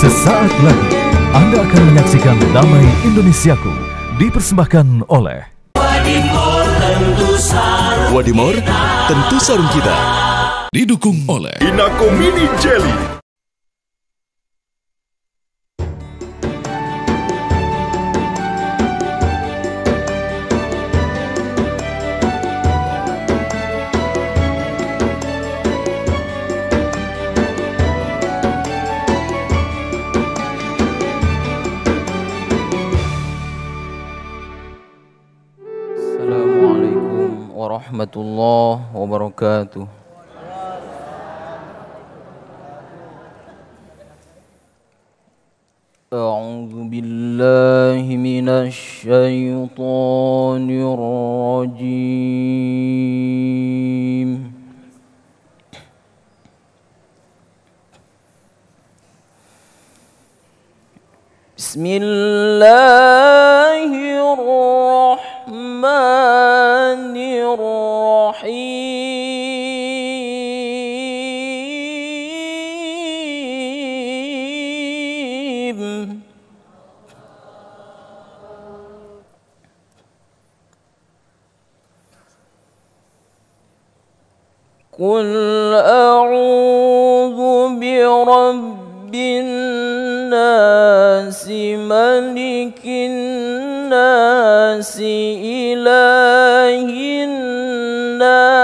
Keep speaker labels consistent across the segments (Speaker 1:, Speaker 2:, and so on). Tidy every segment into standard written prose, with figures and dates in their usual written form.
Speaker 1: Sesaat lagi Anda akan menyaksikan Damai Indonesiaku dipersembahkan oleh
Speaker 2: Wadimor tentu sarung kita. Didukung oleh
Speaker 3: Inako Mini Jelly.
Speaker 4: Assalamualaikum warahmatullahi wabarakatuh. A'udzu billahi minasy syaithanir rajim. Bismillahirrahmanirrahim. Qul a'udzu birabbin nasi malikin nasi ilahin nas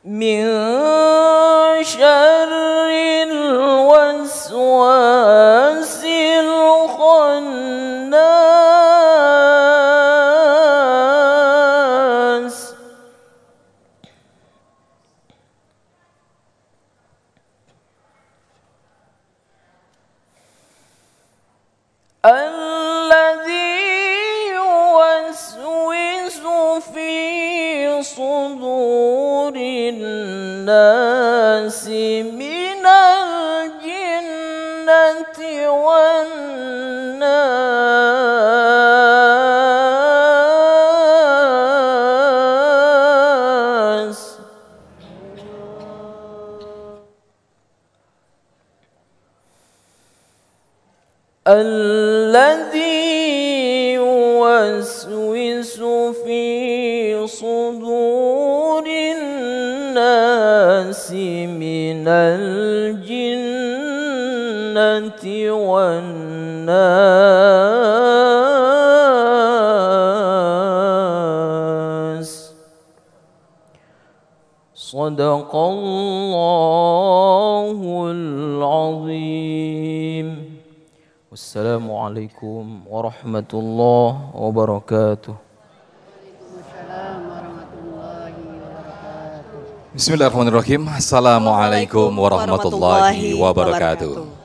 Speaker 4: min syarril waswasil khannas alladzi yuwaswisu fi sudurin nasi minal jinnati wan nas. Alladzi yuwaswisu fi sudurin nasi minal jinnati wan nas. Shadaqallahul azim. Wassalamualaikum warahmatullahi wabarakatuh.
Speaker 2: Bismillahirrahmanirrahim. Assalamualaikum warahmatullahi wabarakatuh.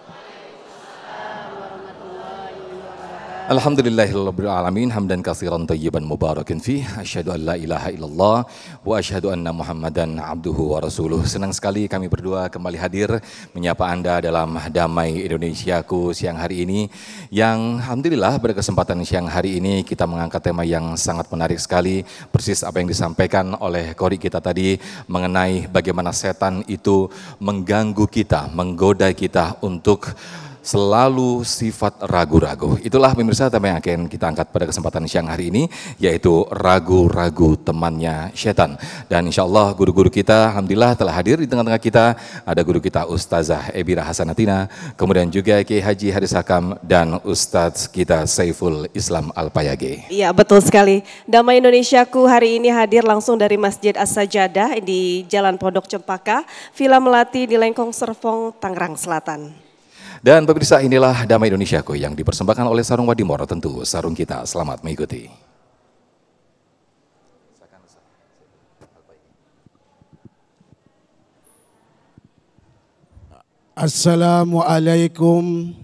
Speaker 2: Alhamdulillahirabbil alamin hamdan katsiran thayyiban mubarakan fi asyhadu an la ilaha illallah wa asyhadu anna muhammadan abduhu wa rasuluh. Senang sekali kami berdua kembali hadir menyapa Anda dalam Damai Indonesiaku siang hari ini, yang alhamdulillah pada kesempatan siang hari ini kita mengangkat tema yang sangat menarik sekali, persis apa yang disampaikan oleh Qori kita tadi mengenai bagaimana setan itu mengganggu kita, menggoda kita untuk selalu sifat ragu-ragu. Itulah pemirsa tema yang akan kita angkat pada kesempatan siang hari ini, yaitu ragu-ragu temannya setan. Dan insya Allah guru-guru kita alhamdulillah telah hadir di tengah-tengah kita. Ada guru kita Ustazah Ebira Hasanatina, kemudian juga Kiai Haji Haris Hakam, dan Ustadz kita Saiful Islam Al-Payage.
Speaker 5: Iya betul sekali. Damai Indonesiaku hari ini hadir langsung dari Masjid As-Sajadah di Jalan Pondok Cempaka, Villa Melati di Lengkong Serpong, Tangerang Selatan.
Speaker 2: Dan pemirsa, inilah Damai Indonesiaku yang dipersembahkan oleh Sarung Wadimor, tentu sarung kita. Selamat mengikuti.
Speaker 6: Assalamualaikum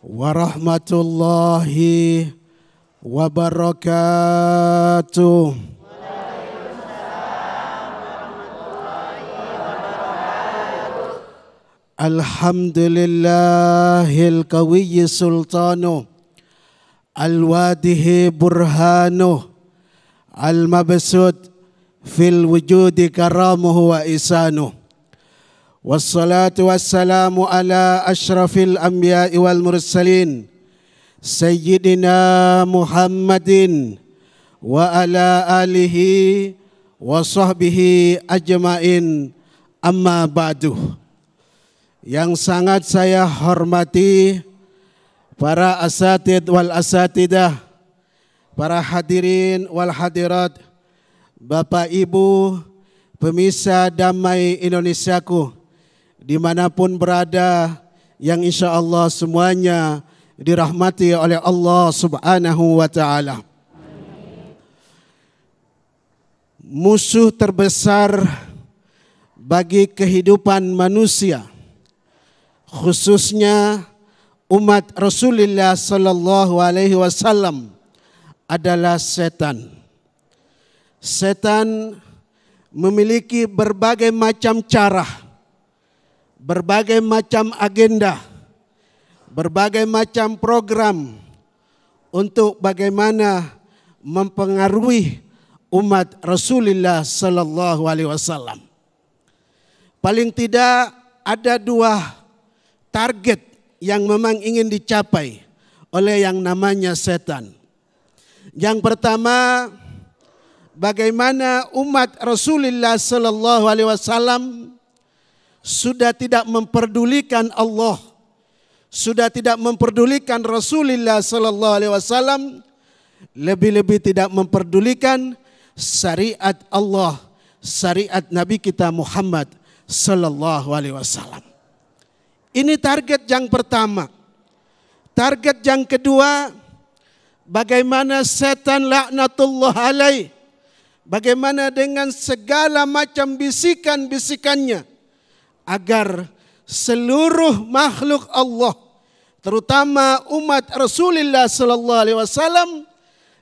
Speaker 6: warahmatullahi wabarakatuh. Alhamdulillahil qawiyyi sultanu al-wadihi burhanuh al-mabsud fil wujudi karamuhu wa isanuh. Wassalatu wassalamu ala ashrafil anbiya'i wal mursalin Sayyidina Muhammadin wa ala alihi wa sahbihi ajma'in, amma ba'du. Yang sangat saya hormati para asatid wal asatidah, para hadirin wal hadirat, Bapak Ibu pemirsa Damai Indonesiaku dimanapun berada, yang insya Allah semuanya dirahmati oleh Allah Subhanahu wa Ta'ala. Musuh terbesar bagi kehidupan manusia, khususnya umat Rasulullah Sallallahu Alaihi Wasallam, adalah setan. Setan memiliki berbagai macam cara, berbagai macam agenda, berbagai macam program untuk bagaimana mempengaruhi umat Rasulullah Sallallahu Alaihi Wasallam. Paling tidak ada dua target yang memang ingin dicapai oleh yang namanya setan. Yang pertama, bagaimana umat Rasulullah Sallallahu Alaihi Wasallam sudah tidak memperdulikan Allah, sudah tidak memperdulikan Rasulullah Sallallahu Alaihi Wasallam, lebih-lebih tidak memperdulikan syariat Allah, syariat Nabi kita Muhammad Sallallahu Alaihi Wasallam. Ini target yang pertama. Target yang kedua, bagaimana setan laknatullah alaih, bagaimana dengan segala macam bisikan-bisikannya agar seluruh makhluk Allah, terutama umat Rasulullah Sallallahu Alaihi Wasallam,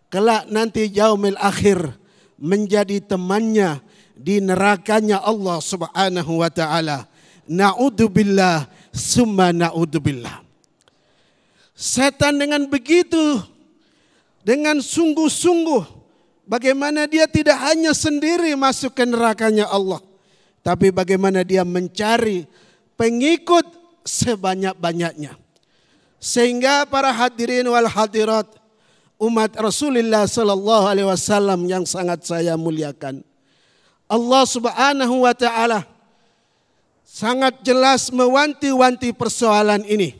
Speaker 6: kelak nanti yaumil akhir menjadi temannya di nerakanya Allah Subhanahu wa Ta'ala. Na'udzubillah summa na'udzubillah. Setan dengan begitu, dengan sungguh-sungguh, bagaimana dia tidak hanya sendiri masuk ke nerakanya Allah, tapi bagaimana dia mencari pengikut sebanyak-banyaknya. Sehingga para hadirin wal hadirat umat Rasulullah Sallallahu Alaihi Wasallam yang sangat saya muliakan, Allah Subhanahu wa Ta'ala sangat jelas mewanti-wanti persoalan ini.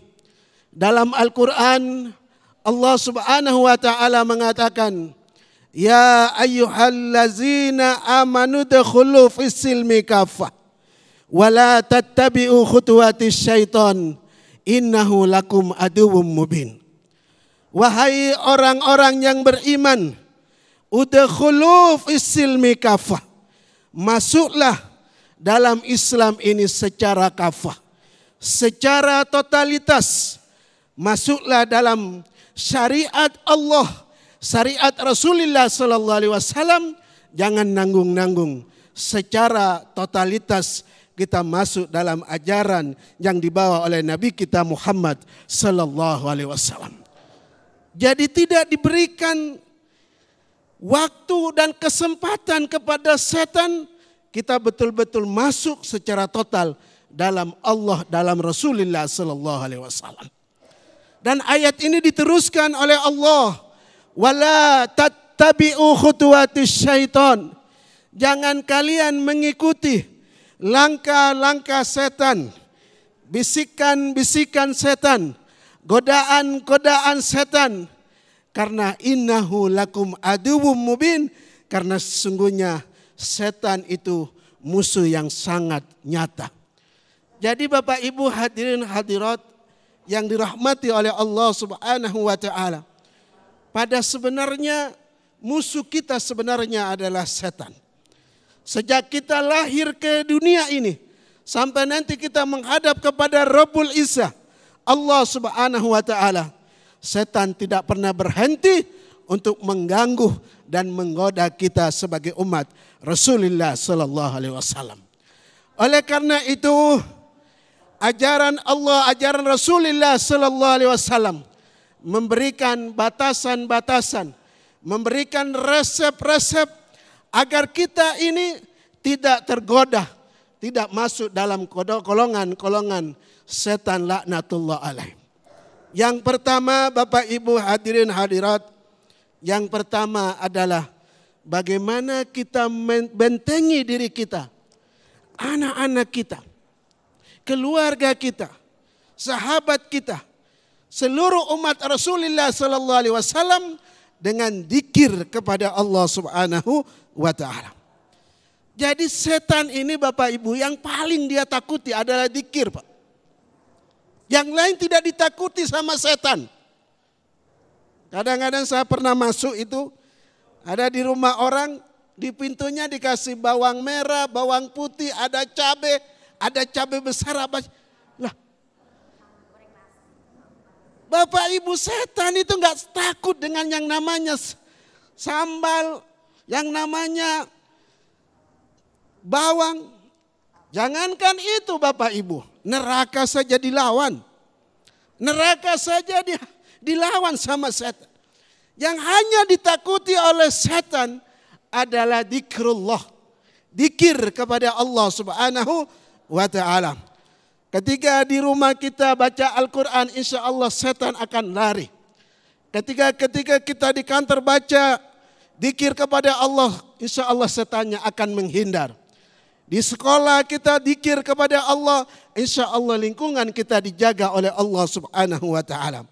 Speaker 6: Dalam Al-Quran, Allah Subhanahu wa Ta'ala mengatakan, Ya ayyuhallazina amanu dakhulu fis-silmi kafah wa la tattabi'u khutuwatis syaitan innahu lakum aduwwum mubin. Wahai orang-orang yang beriman, udkhulu fis-silmi kafah, masuklah dalam Islam ini secara kafah, secara totalitas. Masuklah dalam syariat Allah, syariat Rasulullah Sallallahu Alaihi Wasallam. Jangan nanggung-nanggung, secara totalitas kita masuk dalam ajaran yang dibawa oleh Nabi kita Muhammad Sallallahu Alaihi Wasallam. Jadi tidak diberikan waktu dan kesempatan kepada setan, kita betul-betul masuk secara total dalam Allah, dalam Rasulullah Sallallahu Alaihi Wasallam. Dan ayat ini diteruskan oleh Allah, wala tattabi'u khutuwatis syaitan. Jangan kalian mengikuti langkah-langkah setan, bisikan-bisikan setan, godaan-godaan setan. Karena innahu lakum aduwwum mubin, karena sesungguhnya setan itu musuh yang sangat nyata. Jadi Bapak Ibu hadirin hadirat yang dirahmati oleh Allah Subhanahu wa Ta'ala, pada sebenarnya musuh kita sebenarnya adalah setan. Sejak kita lahir ke dunia ini sampai nanti kita menghadap kepada Rabbul Izzah Allah Subhanahu wa Ta'ala, setan tidak pernah berhenti untuk mengganggu dan menggoda kita sebagai umat Rasulullah Sallallahu Alaihi Wasallam. Oleh karena itu, ajaran Allah, ajaran Rasulullah Sallallahu Alaihi Wasallam memberikan batasan-batasan, memberikan resep-resep agar kita ini tidak tergoda, tidak masuk dalam golongan-golongan setan laknatullah alaih. Yang pertama Bapak Ibu hadirin hadirat, yang pertama adalah bagaimana kita membentengi diri kita, anak-anak kita, keluarga kita, sahabat kita, seluruh umat Rasulullah sallallahu alaihi wasallam dengan zikir kepada Allah Subhanahu wa taala. Jadi setan ini Bapak Ibu yang paling dia takuti adalah zikir, Pak. Yang lain tidak ditakuti sama setan. Kadang-kadang saya pernah masuk itu, ada di rumah orang, di pintunya dikasih bawang merah, bawang putih, ada cabai besar apa. Lah, Bapak Ibu, setan itu nggak takut dengan yang namanya sambal, yang namanya bawang. Jangankan itu Bapak Ibu, neraka saja dilawan. Neraka saja dilawan sama setan. Yang hanya ditakuti oleh setan adalah zikrullah. Zikir kepada Allah Subhanahu wa ta'ala. Ketika di rumah kita baca Al-Quran, insya Allah setan akan lari. Ketika kita di kantor baca zikir kepada Allah, insya Allah setannya akan menghindar. Di sekolah kita zikir kepada Allah, insya Allah lingkungan kita dijaga oleh Allah Subhanahu wa ta'ala.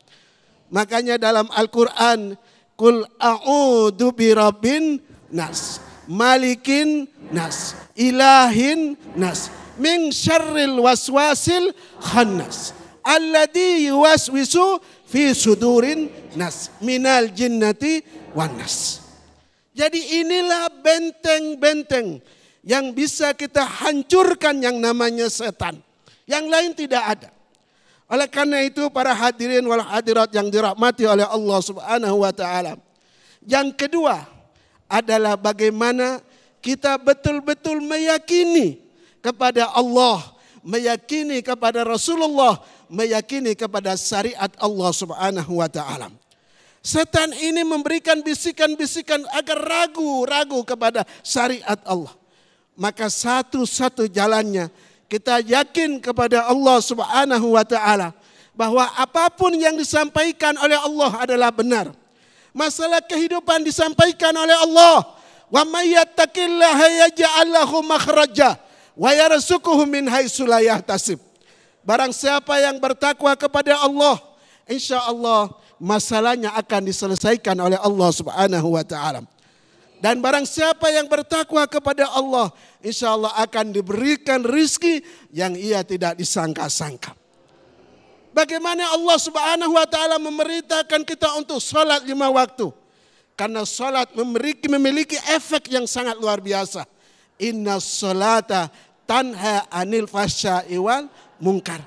Speaker 6: Makanya dalam Al-Quran, Qul a'udhu birabbin nas, malikin nas, ilahin nas, min syarril waswasil khannas, alladhi yuwaswisu fi sudurin nas, minal jinnati wan nas. Jadi inilah benteng-benteng yang bisa kita hancurkan yang namanya setan. Yang lain tidak ada. Oleh karena itu para hadirin wal hadirat yang dirahmati oleh Allah Subhanahu wa taala. Yang kedua adalah bagaimana kita betul-betul meyakini kepada Allah, meyakini kepada Rasulullah, meyakini kepada syariat Allah Subhanahu wa taala. Setan ini memberikan bisikan-bisikan agar ragu kepada syariat Allah. Maka satu-satu jalannya kita yakin kepada Allah Subhanahu wa taala bahwa apapun yang disampaikan oleh Allah adalah benar. Masalah kehidupan disampaikan oleh Allah. Wa may yattaqillaha yaj'al lahu makhraja wa yarzuquhu min haitsu la yahtasib. Barang siapa yang bertakwa kepada Allah, insyaallah masalahnya akan diselesaikan oleh Allah Subhanahu wa taala. Dan barang siapa yang bertakwa kepada Allah, insya Allah akan diberikan rizki yang ia tidak disangka-sangka. Bagaimana Allah Subhanahu wa taala memerintahkan kita untuk sholat 5 waktu. Karena sholat memiliki efek yang sangat luar biasa. Inna sholata tanha anil fahsya'i wal munkar.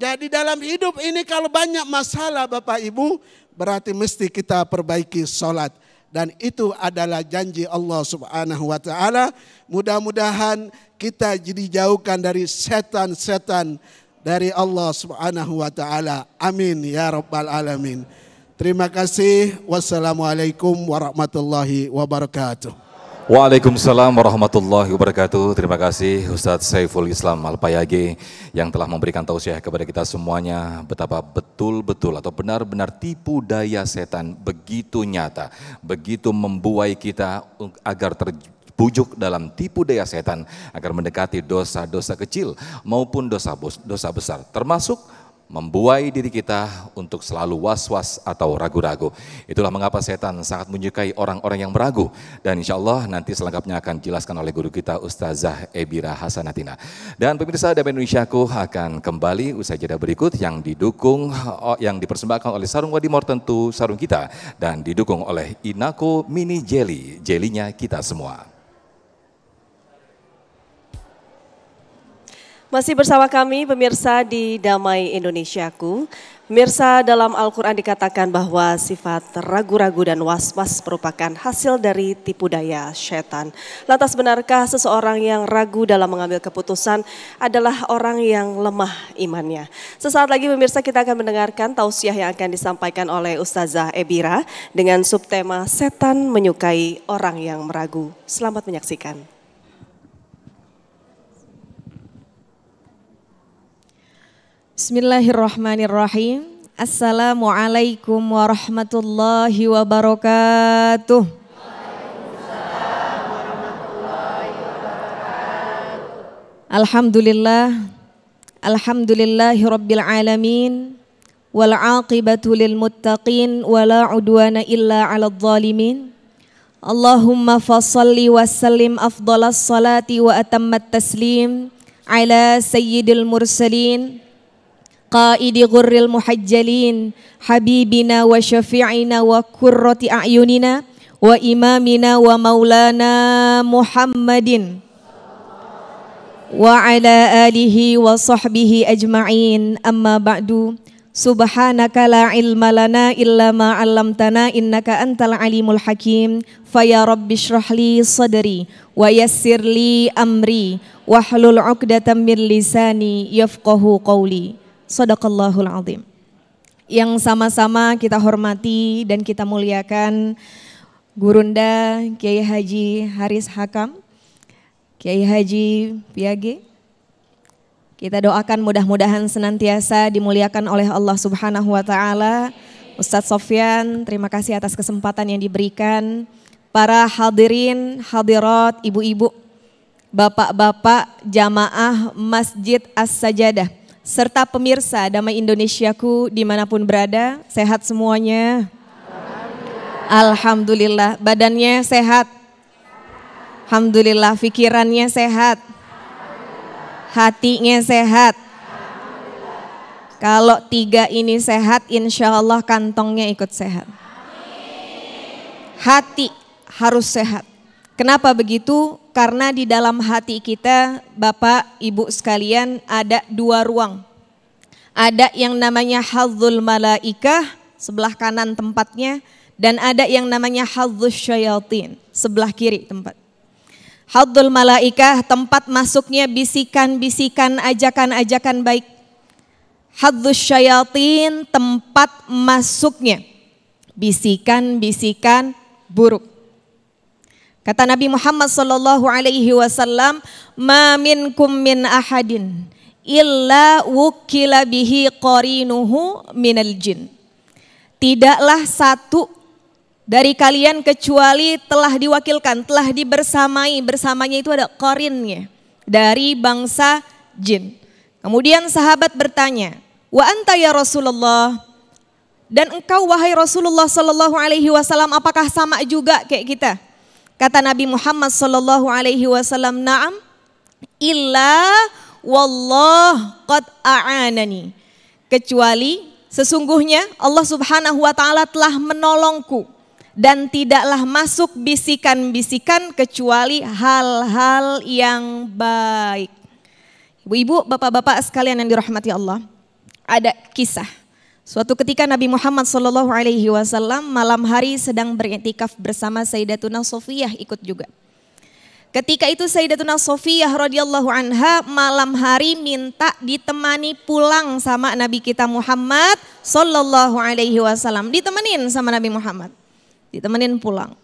Speaker 6: Jadi dalam hidup ini kalau banyak masalah Bapak Ibu, berarti mesti kita perbaiki sholat. Dan itu adalah janji Allah Subhanahu wa taala. Mudah-mudahan kita dijauhkan dari setan-setan dari Allah Subhanahu wa taala. Amin ya rabbal alamin. Terima kasih. Wassalamualaikum warahmatullahi wabarakatuh.
Speaker 2: Waalaikumsalam warahmatullahi wabarakatuh. Terima kasih Ustadz Saiful Islam Al-Payage yang telah memberikan tausiah kepada kita semuanya betapa betul-betul atau benar-benar tipu daya setan begitu nyata, begitu membuai kita agar terbujuk dalam tipu daya setan agar mendekati dosa-dosa kecil maupun dosa besar, termasuk membuai diri kita untuk selalu was-was atau ragu-ragu. Itulah mengapa setan sangat menyukai orang-orang yang meragu. Dan insya Allah nanti selengkapnya akan dijelaskan oleh guru kita Ustazah Ebira Hasanatina. Dan pemirsa Damai Indonesiaku akan kembali usai jeda berikut yang dipersembahkan oleh Sarung Wadimor, tentu sarung kita, dan didukung oleh Inako Mini Jelly, jelinya kita semua.
Speaker 5: Masih bersama kami pemirsa di Damai Indonesiaku. Pemirsa, dalam Al-Quran dikatakan bahwa sifat ragu-ragu dan was-was merupakan hasil dari tipu daya setan. Lantas benarkah seseorang yang ragu dalam mengambil keputusan adalah orang yang lemah imannya? Sesaat lagi pemirsa kita akan mendengarkan tausiah yang akan disampaikan oleh Ustazah Ebira dengan subtema setan menyukai orang yang meragu. Selamat menyaksikan.
Speaker 3: Bismillahirrahmanirrahim. Assalamualaikum warahmatullahi wabarakatuh. Alhamdulillah. Alhamdulillahi rabbil alamin. Wal aqibatu lil muttaqin wala udwana illa 'alal zalimin. Allahumma fassalli wa sallim afdalas salati wa atammat taslim ala sayyidil mursalin qaidi ghurril muhajjalin habibina wa syafi'ina wa qurrati a'yunina wa imamina wa maulana Muhammadin wa ala alihi wa sahbihi ajma'in. Amma ba'du. Subhanaka la ilma lana illa ma 'allamtana innaka antal alimul hakim. Fa ya rabbi shrah li sadri wa yassir li amri wahlul 'uqdatam min lisani yafqahu qawli. Shadaqallahul azim. Yang sama-sama kita hormati dan kita muliakan Gurunda Kiai Haji Haris Hakam, Kiai Haji Piage. Kita doakan mudah-mudahan senantiasa dimuliakan oleh Allah Subhanahu wa taala. Ustadz Sofyan, terima kasih atas kesempatan yang diberikan. Para hadirin, hadirat, ibu-ibu, bapak-bapak, jamaah Masjid As-Sajadah, serta pemirsa Damai Indonesiaku dimanapun berada, sehat semuanya? Alhamdulillah. Badannya sehat? Alhamdulillah. Pikirannya sehat? Hatinya sehat? Kalau tiga ini sehat, insya Allah kantongnya ikut sehat. Hati harus sehat. Kenapa begitu? Karena di dalam hati kita, Bapak, Ibu sekalian, ada dua ruang. Ada yang namanya hadzul malaikah, sebelah kanan tempatnya, dan ada yang namanya hadzus syayatin, sebelah kiri tempat. Hadzul malaikah, tempat masuknya bisikan-bisikan, ajakan-ajakan baik. Hadzus syayatin, tempat masuknya bisikan-bisikan buruk. Kata Nabi Muhammad sallallahu alaihi wasallam, "Ma minkum min ahadin illa wukila bihi qarinuhu minal jin." Tidaklah satu dari kalian kecuali telah diwakilkan, telah bersamanya itu ada qarinnya dari bangsa jin. Kemudian sahabat bertanya, "Wa anta ya Rasulullah?" Dan engkau wahai Rasulullah sallallahu alaihi wasallam, apakah sama juga kayak kita? Kata Nabi Muhammad sallallahu alaihi wasallam, "Na'am, illa wallah qad a'anani." Kecuali sesungguhnya Allah Subhanahu wa taala telah menolongku dan tidaklah masuk bisikan-bisikan kecuali hal-hal yang baik. Ibu-ibu, bapak-bapak sekalian yang dirahmati Allah, ada kisah. Suatu ketika Nabi Muhammad SAW malam hari sedang beriktikaf bersama Sayyidatuna Sofiyah ikut juga. Ketika itu Sayyidatuna Sofiyah radhiyallahu anha malam hari minta ditemani pulang sama Nabi kita Muhammad SAW. Ditemenin sama Nabi Muhammad, ditemenin pulang.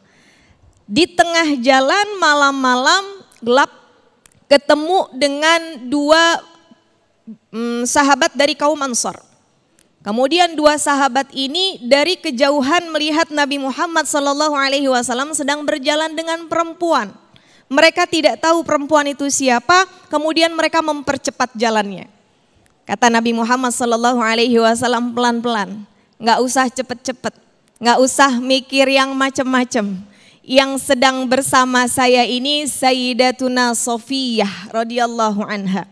Speaker 3: Di tengah jalan malam-malam gelap ketemu dengan dua sahabat dari kaum Ansar. Kemudian dua sahabat ini dari kejauhan melihat Nabi Muhammad SAW sedang berjalan dengan perempuan. Mereka tidak tahu perempuan itu siapa, kemudian mereka mempercepat jalannya. Kata Nabi Muhammad SAW pelan-pelan, nggak usah cepet-cepet, nggak usah mikir yang macem-macem. Yang sedang bersama saya ini Sayyidatuna Sofiyah radhiyallahu anha.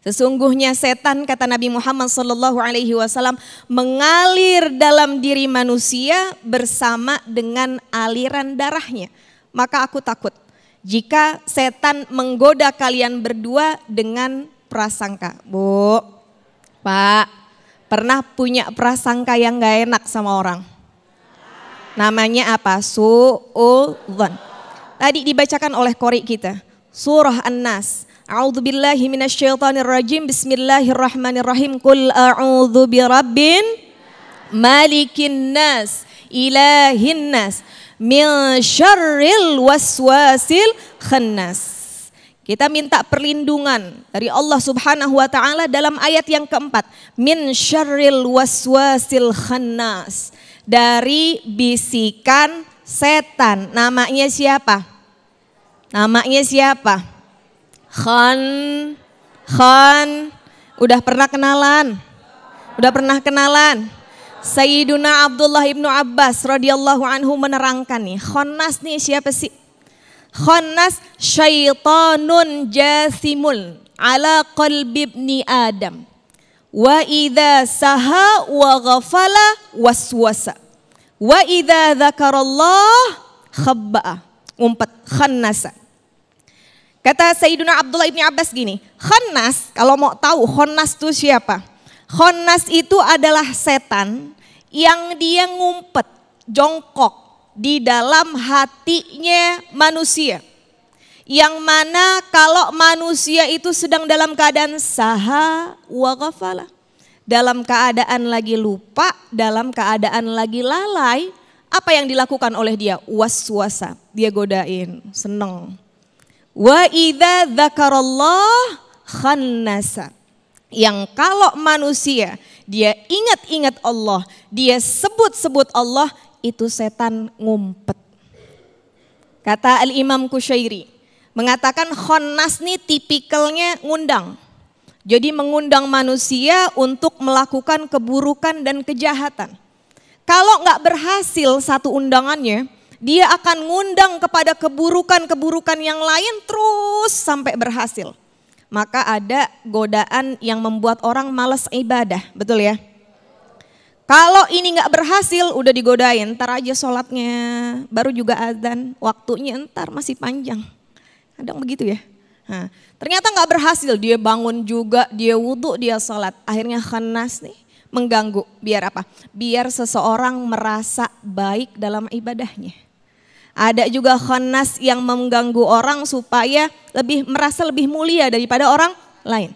Speaker 3: Sesungguhnya setan, kata Nabi Muhammad SAW, mengalir dalam diri manusia bersama dengan aliran darahnya. Maka aku takut jika setan menggoda kalian berdua dengan prasangka. Bu, Pak, pernah punya prasangka yang gak enak sama orang? Namanya apa? Su'udzon. Tadi dibacakan oleh qori kita. Surah An-Nas. A'udzubillahi minasyaitonirrajim. Bismillahirrahmanirrahim. Qul a'udzu birabbin malikin nas, ilahin nas, min syarril waswasil khannas. Kita minta perlindungan dari Allah Subhanahu wa taala dalam ayat yang keempat. Min syarril waswasil khannas. Dari bisikan setan. Namanya siapa? Namanya siapa? Khan. Udah pernah kenalan? Udah pernah kenalan? Sayyiduna Abdullah ibnu Abbas radhiyallahu anhu menerangkan nih. Khannas nih siapa sih? Khannas syaitanun jasimul ala qalbi ibni Adam. Wa idza saha wa ghafala waswasa. Wa idza dzakarallah khabba'a. Ngumpet, khannasa. Kata Sayyiduna Abdullah ibn Abbas gini, khannas, kalau mau tahu khannas itu siapa? Khannas itu adalah setan yang dia ngumpet, jongkok di dalam hatinya manusia. Yang mana kalau manusia itu sedang dalam keadaan saha wa ghafala, dalam keadaan lagi lupa, dalam keadaan lagi lalai, apa yang dilakukan oleh dia? Waswasa, dia godain, seneng. Wa idza dzakarallah khannasa, yang kalau manusia dia ingat-ingat Allah, dia sebut-sebut Allah, itu setan ngumpet. Kata Al-Imam Qushairi mengatakan khannas nih tipikalnya ngundang. Jadi mengundang manusia untuk melakukan keburukan dan kejahatan. Kalau nggak berhasil satu undangannya, dia akan ngundang kepada keburukan-keburukan yang lain terus sampai berhasil. Maka ada godaan yang membuat orang malas ibadah, betul ya? Kalau ini nggak berhasil, udah digodain, ntar aja sholatnya, baru juga azan, waktunya ntar masih panjang. Kadang begitu ya. Nah, ternyata nggak berhasil, dia bangun juga, dia wudhu, dia sholat. Akhirnya khannas nih, mengganggu. Biar apa? Biar seseorang merasa baik dalam ibadahnya. Ada juga khannas yang mengganggu orang supaya merasa lebih mulia daripada orang lain.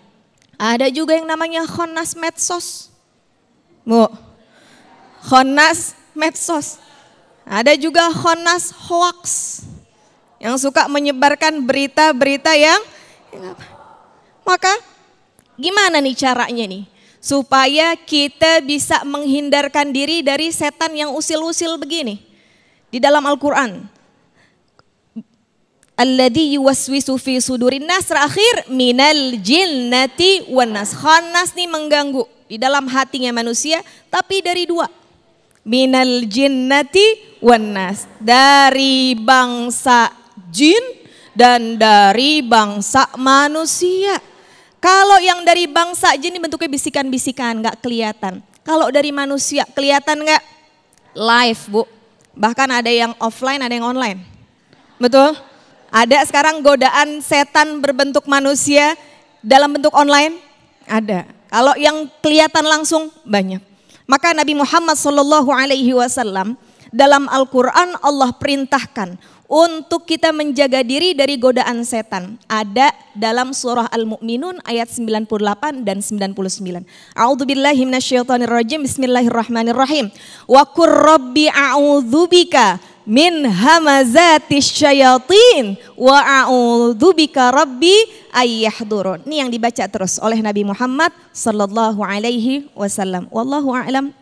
Speaker 3: Ada juga yang namanya khannas medsos. Khannas medsos. Ada juga khannas hoax, yang suka menyebarkan berita-berita yang maka gimana nih caranya nih supaya kita bisa menghindarkan diri dari setan yang usil-usil begini? Di dalam Al-Quran, alladzi yuwaswisu fi sudurin nas, terakhir minal jinnati wan nas. Khannas nih mengganggu di dalam hatinya manusia, tapi dari dua. Minal jinnati wan nas, dari bangsa jin dan dari bangsa manusia. Kalau yang dari bangsa jin ini bentuknya bisikan-bisikan, gak kelihatan. Kalau dari manusia kelihatan gak? Live, Bu. Bahkan ada yang offline, ada yang online. Betul? Ada sekarang godaan setan berbentuk manusia dalam bentuk online? Ada. Kalau yang kelihatan langsung banyak. Maka Nabi Muhammad SAW dalam Al-Quran Allah perintahkan untuk kita menjaga diri dari godaan setan. Ada dalam surah Al-Mu'minun ayat 98 dan 99. A'udzubillahi minasyaitonirrajim. Bismillahirrahmanirrahim. Wa qur rabbi a'udzubika min hamazatis syayatin wa a'udzubika rabbi ayyahdurun. Ini yang dibaca terus oleh Nabi Muhammad sallallahu alaihi wasallam. Wallahu a'lam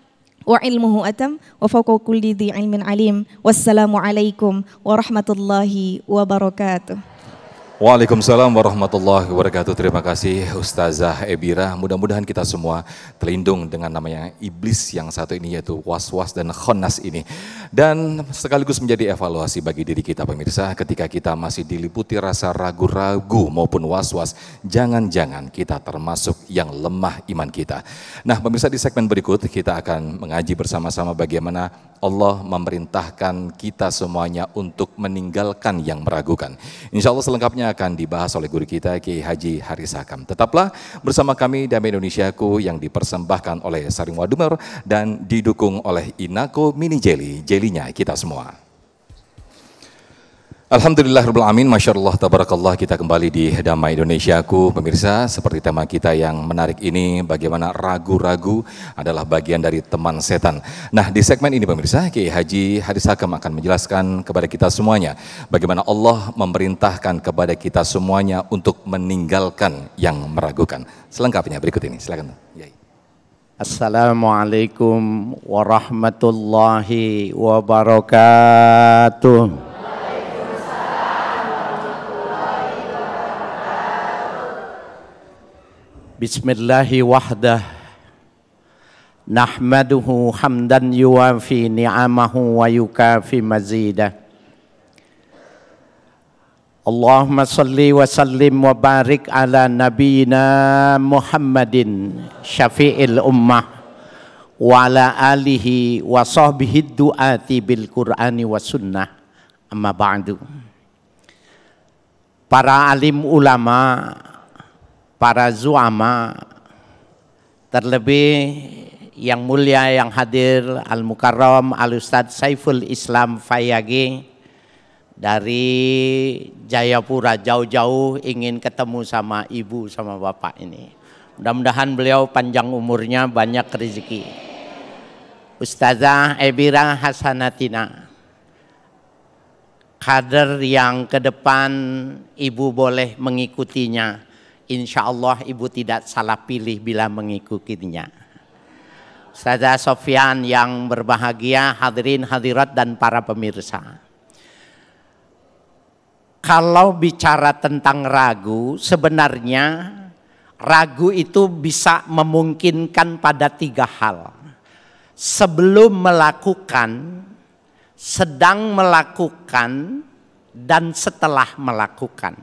Speaker 3: wa ilmuhu atam wa fawqa kulli dhi ilmin alim. Wassalamu alaikum warahmatullahi wabarakatuh.
Speaker 2: Waalaikumsalam warahmatullahi wabarakatuh. Terima kasih Ustazah Ebira. Mudah-mudahan kita semua terlindung dengan namanya iblis yang satu ini, yaitu was-was dan khannas ini. Dan sekaligus menjadi evaluasi bagi diri kita pemirsa, ketika kita masih diliputi rasa ragu-ragu maupun was-was, jangan-jangan kita termasuk yang lemah iman kita. Nah pemirsa, di segmen berikut kita akan mengaji bersama-sama bagaimana Allah memerintahkan kita semuanya untuk meninggalkan yang meragukan. Insya Allah selengkapnya akan dibahas oleh guru kita Kiai Haji Haris Hakam. Tetaplah bersama kami Damai Indonesiaku yang dipersembahkan oleh Saring Wadumer dan didukung oleh Inako Mini Jelly, jelinya kita semua. Alhamdulillah Rabbil Alamin, Masya Allah, Tabarakallah, kita kembali di Damai Indonesiaku. Pemirsa, seperti tema kita yang menarik ini, bagaimana ragu-ragu adalah bagian dari teman setan. Nah, di segmen ini pemirsa, Kiai Haji Haris Hakam akan menjelaskan kepada kita semuanya bagaimana Allah memerintahkan kepada kita semuanya untuk meninggalkan yang meragukan. Selengkapnya berikut ini, silakan.
Speaker 7: Assalamualaikum warahmatullahi wabarakatuh. Bismillahi wahdah, nahmaduhu hamdan yuwafi ni'amahu wa yukafi mazidah. Allahumma salli wa sallim wa barik ala nabiyina Muhammadin syafi'il ummah wa ala alihi wa sahbihi du'ati bil Qur'ani wa sunnah, amma ba'du. Para alim ulama, para zuama, terlebih yang mulia yang hadir Al-Mukarram Al-Ustadz Saiful Islam Fayagi dari Jayapura, jauh-jauh ingin ketemu sama ibu sama bapak ini. Mudah-mudahan beliau panjang umurnya, banyak rezeki. Ustazah Ebira Hasanatina, kader yang ke depan ibu boleh mengikutinya. Insya Allah ibu tidak salah pilih bila mengikutinya. Ustazah Sofyan yang berbahagia, hadirin hadirat dan para pemirsa. Kalau bicara tentang ragu, sebenarnya ragu itu bisa memungkinkan pada 3 hal. Sebelum melakukan, sedang melakukan, dan setelah melakukan.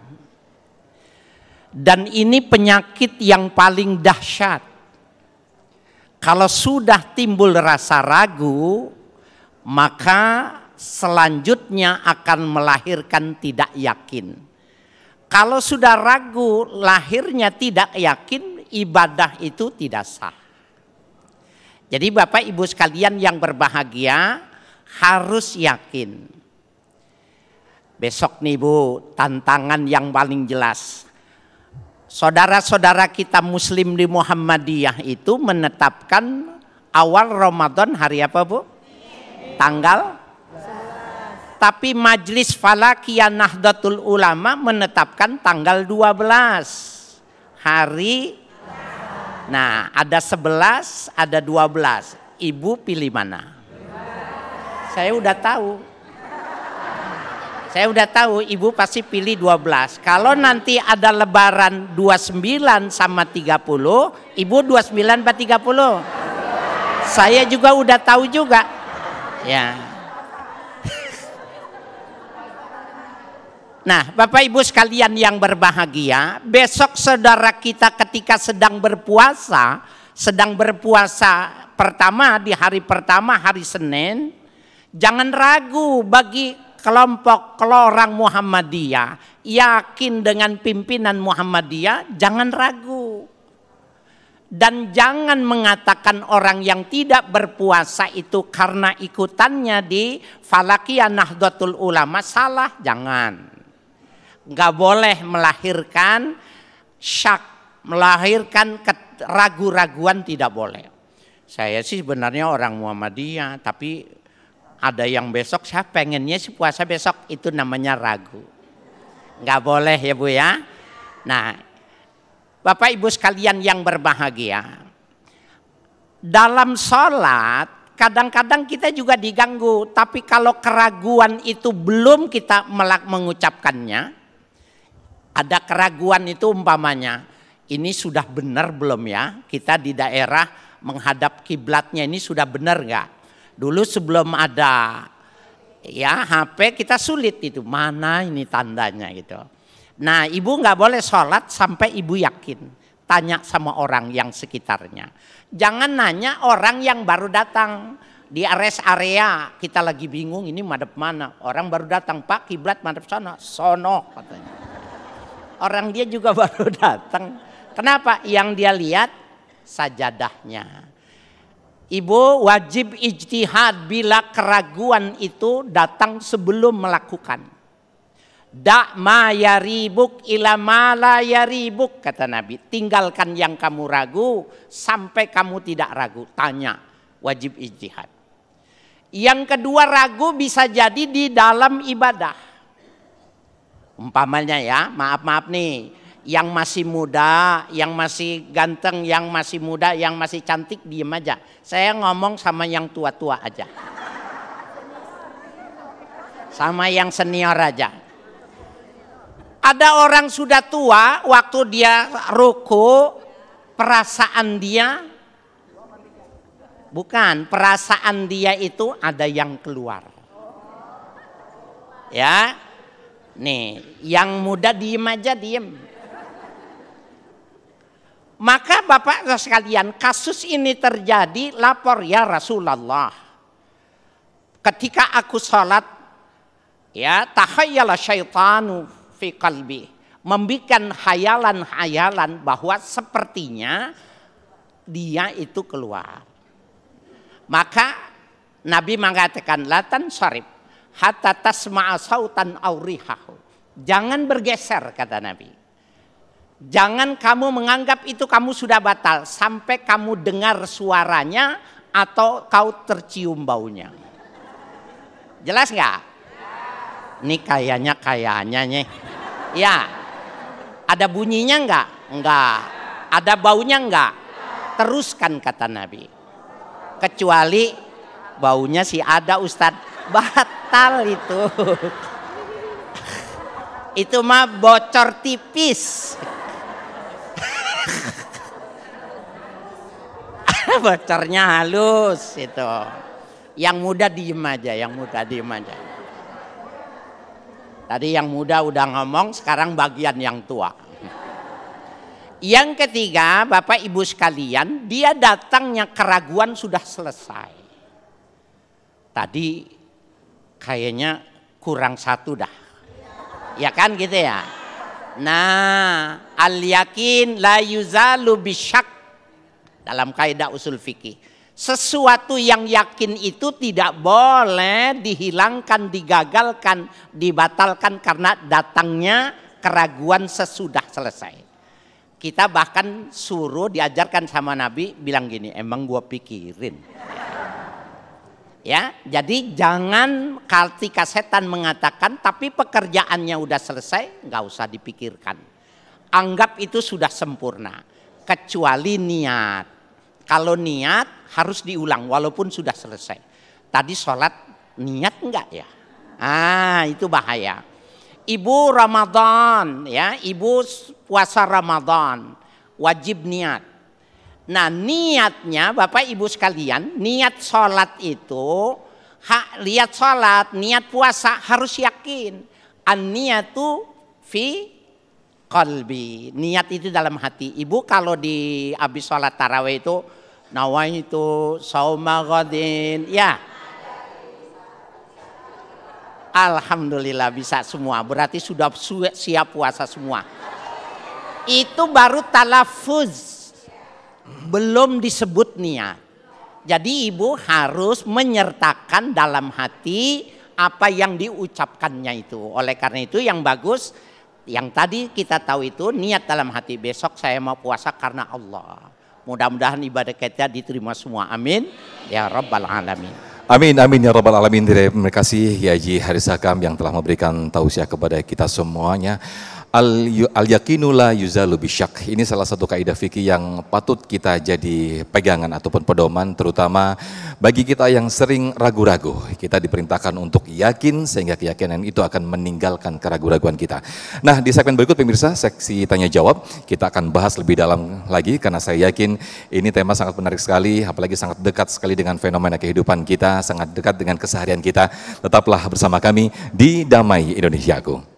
Speaker 7: Dan ini penyakit yang paling dahsyat. Kalau sudah timbul rasa ragu, maka selanjutnya akan melahirkan tidak yakin. Kalau sudah ragu, lahirnya tidak yakin, ibadah itu tidak sah. Jadi Bapak Ibu sekalian yang berbahagia harus yakin. Besok nih Bu, tantangan yang paling jelas. Saudara-saudara kita Muslim di Muhammadiyah itu menetapkan awal Ramadan hari apa Bu? Tanggal? Tapi Majelis Falakiyah Nahdlatul Ulama menetapkan tanggal 12 hari. Nah, ada 11, ada 12. Ibu pilih mana? Saya udah tahu ibu pasti pilih 12. Kalau nanti ada lebaran 29 sama 30, ibu 29 apa 30? Saya juga udah tahu juga. Ya. Nah, Bapak Ibu sekalian yang berbahagia, besok saudara kita ketika sedang berpuasa pertama di hari pertama hari Senin, jangan ragu bagi kelompok orang Muhammadiyah yakin dengan pimpinan Muhammadiyah, jangan ragu. Dan jangan mengatakan orang yang tidak berpuasa itu karena ikutannya di Falakiyah Nahdlatul Ulama salah, jangan. Nggak boleh melahirkan syak, melahirkan ragu-raguan, tidak boleh. Saya sih sebenarnya orang Muhammadiyah, tapi ada yang besok saya pengennya sih puasa besok, itu namanya ragu. Nggak boleh ya Bu ya. Nah, Bapak Ibu sekalian yang berbahagia, dalam sholat kadang-kadang kita juga diganggu. Tapi kalau keraguan itu belum kita mengucapkannya, ada keraguan itu umpamanya, ini sudah benar belum ya? Kita di daerah menghadap kiblatnya ini sudah benar nggak? Dulu sebelum ada ya HP kita sulit itu, mana ini tandanya gitu. Nah, ibu nggak boleh sholat sampai ibu yakin. Tanya sama orang yang sekitarnya. Jangan nanya orang yang baru datang. Di rest area kita lagi bingung ini madep mana. Orang baru datang, Pak kiblat madep sana, sono katanya. Orang dia juga baru datang. Kenapa? Yang dia lihat sajadahnya. Ibu wajib ijtihad bila keraguan itu datang sebelum melakukan. Da' ma yaribuk ila ma la yaribuk, kata Nabi. Tinggalkan yang kamu ragu sampai kamu tidak ragu. Tanya, wajib ijtihad. Yang kedua, ragu bisa jadi di dalam ibadah. Umpamanya ya, maaf nih, yang masih muda, yang masih ganteng, yang masih muda, yang masih cantik, diem aja. Saya ngomong sama yang tua-tua aja. Sama yang senior aja. Ada orang sudah tua, waktu dia ruku, perasaan dia, bukan, perasaan dia itu ada yang keluar. Ya, nih, yang muda diem aja, diem. Maka Bapak sekalian, kasus ini terjadi, lapor ya Rasulullah. Ketika aku sholat, ya, tahayyala syaitanu fi qalbi, membikin hayalan-hayalan bahwa sepertinya dia itu keluar. Maka Nabi mengatakan latan syarib hatta tasma'a sautan aw rihahu. Jangan bergeser, kata Nabi. Jangan kamu menganggap itu kamu sudah batal sampai kamu dengar suaranya atau kau tercium baunya. Jelas nggak? Ini kayaknya nih. Ya, ada bunyinya enggak? Enggak. Ada baunya enggak? Teruskan, kata Nabi. Kecuali baunya sih ada, Ustadz. Batal itu. Itu mah bocor tipis. Bocornya halus itu. Yang muda diem aja, yang muda diem aja. Tadi yang muda udah ngomong, sekarang bagian yang tua. Yang ketiga, Bapak Ibu sekalian, dia datangnya keraguan sudah selesai. Tadi kayaknya kurang satu dah. Ya kan gitu ya. Nah, al-yakin la yuzalu bisyak dalam kaidah usul fikih. Sesuatu yang yakin itu tidak boleh dihilangkan, digagalkan, dibatalkan karena datangnya keraguan sesudah selesai. Kita bahkan suruh diajarkan sama Nabi bilang gini, emang gua pikirin. Ya, jadi jangan ketika setan mengatakan tapi pekerjaannya udah selesai, nggak usah dipikirkan. Anggap itu sudah sempurna, kecuali niat. Kalau niat harus diulang walaupun sudah selesai. Tadi sholat niat enggak ya? Itu bahaya. Ibu Ramadan ya, ibu puasa Ramadan wajib niat. Nah, niatnya Bapak Ibu sekalian, niat sholat itu, lihat sholat, niat puasa harus yakin. An-niyatu fi qalbi, niat itu dalam hati. Ibu kalau di habis sholat tarawih itu nawaitu shauma ghadin, ya. Alhamdulillah bisa semua, berarti sudah siap puasa semua. Itu baru talafuz, belum disebut niat. Jadi ibu harus menyertakan dalam hati apa yang diucapkannya itu. Oleh karena itu yang bagus, yang tadi kita tahu itu niat dalam hati, besok saya mau puasa karena Allah. Mudah-mudahan ibadah kita diterima semua. Amin ya rabbal alamin.
Speaker 2: Amin, amin ya rabbal alamin. Terima kasih Ya Haji Haris Hakam yang telah memberikan tausiah kepada kita semuanya. Al-yakinu la yuzalu bisyak. Ini salah satu kaidah fikih yang patut kita jadi pegangan ataupun pedoman, terutama bagi kita yang sering ragu-ragu. Kita diperintahkan untuk yakin sehingga keyakinan itu akan meninggalkan keraguan-raguan kita. Nah, di segmen berikut pemirsa, seksi tanya jawab, kita akan bahas lebih dalam lagi karena saya yakin ini tema sangat menarik sekali, apalagi sangat dekat sekali dengan fenomena kehidupan kita, sangat dekat dengan keseharian kita. Tetaplah bersama kami di Damai Indonesiaku.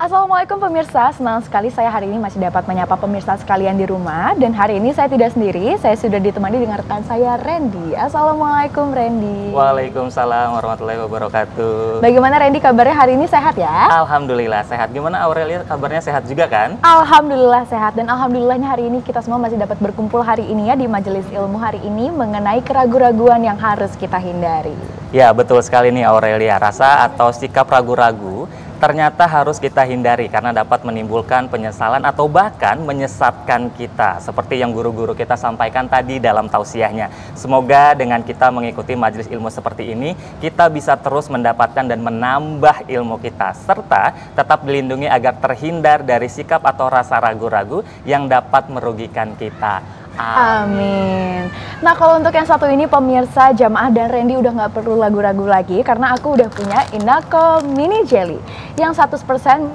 Speaker 8: Assalamualaikum pemirsa, senang sekali saya hari ini masih dapat menyapa pemirsa sekalian di rumah. Dan hari ini saya tidak sendiri, saya sudah ditemani dengan rekan saya Randy. Assalamualaikum Randy.
Speaker 9: Waalaikumsalam warahmatullahi wabarakatuh.
Speaker 8: Bagaimana Randy kabarnya hari ini, sehat ya?
Speaker 9: Alhamdulillah sehat. Gimana Aurelia, kabarnya sehat juga kan?
Speaker 8: Alhamdulillah sehat, dan alhamdulillahnya hari ini kita semua masih dapat berkumpul hari ini ya di Majelis Ilmu hari ini mengenai keraguan-raguan yang harus kita hindari.
Speaker 9: Ya betul sekali nih Aurelia, rasa atau sikap ragu-ragu ternyata harus kita hindari karena dapat menimbulkan penyesalan atau bahkan menyesatkan kita. Seperti yang guru-guru kita sampaikan tadi dalam tausiahnya. Semoga dengan kita mengikuti majelis ilmu seperti ini, kita bisa terus mendapatkan dan menambah ilmu kita. Serta tetap dilindungi agar terhindar dari sikap atau rasa ragu-ragu yang dapat merugikan kita.
Speaker 8: Amin. Nah kalau untuk yang satu ini pemirsa, Jamaah dan Randy udah nggak perlu ragu-ragu lagi karena aku udah punya Inako Mini Jelly yang 100%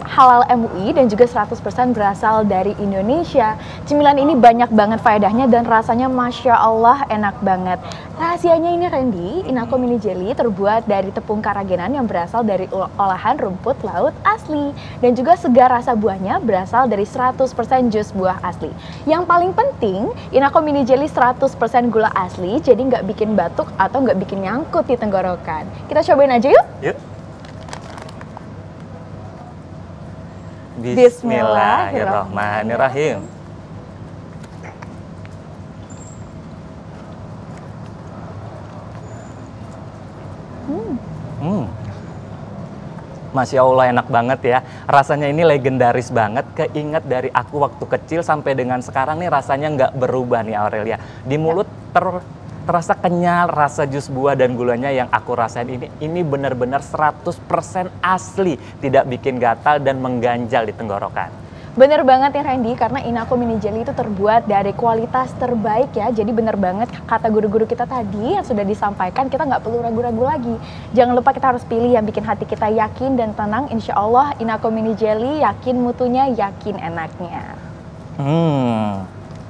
Speaker 8: halal MUI dan juga 100% berasal dari Indonesia. Cemilan ini banyak banget faedahnya dan rasanya Masya Allah enak banget. Rahasianya ini Randy, Inako Mini Jelly terbuat dari tepung karagenan yang berasal dari olahan rumput laut asli dan juga segar rasa buahnya berasal dari 100% jus buah asli. Yang paling penting, Inako Mini Jelly 100% gula asli, jadi nggak bikin batuk atau nggak bikin nyangkut di tenggorokan. Kita cobain aja yuk.
Speaker 9: Yuk. Bismillahirrahmanirrahim. Masya Allah enak banget ya. Rasanya ini legendaris banget. Keinget dari aku waktu kecil sampai dengan sekarang nih rasanya nggak berubah nih Aurelia. Di mulut terasa kenyal, rasa jus buah dan gulanya yang aku rasain ini benar-benar 100% asli. Tidak bikin gatal dan mengganjal di tenggorokan.
Speaker 8: Bener banget ya Randy, karena Inako Mini Jelly itu terbuat dari kualitas terbaik ya. Jadi bener banget kata guru-guru kita tadi yang sudah disampaikan, kita nggak perlu ragu-ragu lagi. Jangan lupa kita harus pilih yang bikin hati kita yakin dan tenang. Insya Allah Inako Mini Jelly yakin mutunya, yakin enaknya.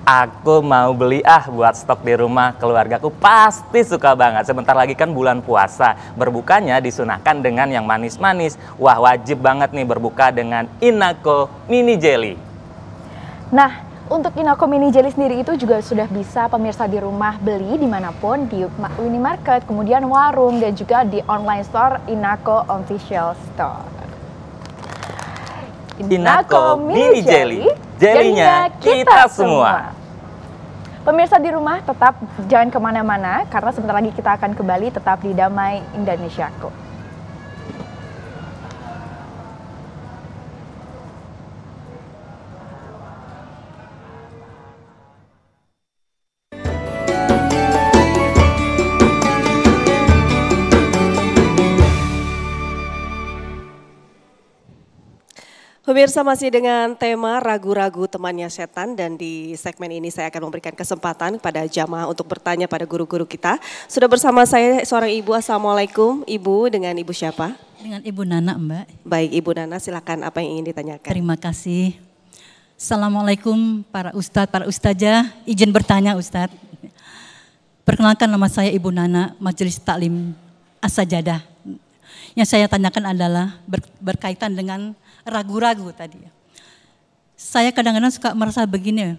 Speaker 9: Aku mau beli buat stok di rumah, keluargaku pasti suka banget. Sebentar lagi kan bulan puasa, berbukanya disunahkan dengan yang manis-manis. Wah wajib banget nih berbuka dengan Inako Mini Jelly.
Speaker 8: Nah untuk Inako Mini Jelly sendiri itu juga sudah bisa pemirsa di rumah beli dimanapun, di minimarket, kemudian warung dan juga di online store Inako Official Store.
Speaker 9: Inako Mini Jelly, jelinya kita semua.
Speaker 8: Pemirsa di rumah tetap jangan kemana-mana karena sebentar lagi kita akan kembali tetap di Damai Indonesiaku.
Speaker 5: Pemirsa masih dengan tema ragu-ragu temannya setan dan di segmen ini saya akan memberikan kesempatan kepada jamaah untuk bertanya pada guru-guru kita. Sudah bersama saya seorang ibu. Assalamualaikum Ibu, dengan Ibu siapa?
Speaker 10: Dengan Ibu Nana Mbak.
Speaker 5: Baik Ibu Nana, silakan apa yang ingin ditanyakan.
Speaker 10: Terima kasih. Assalamualaikum para ustadz, para ustazah. Izin bertanya Ustadz. Perkenalkan nama saya Ibu Nana, Majelis Taklim As-Sajadah. Yang saya tanyakan adalah berkaitan dengan ragu-ragu tadi. Saya kadang-kadang suka merasa begini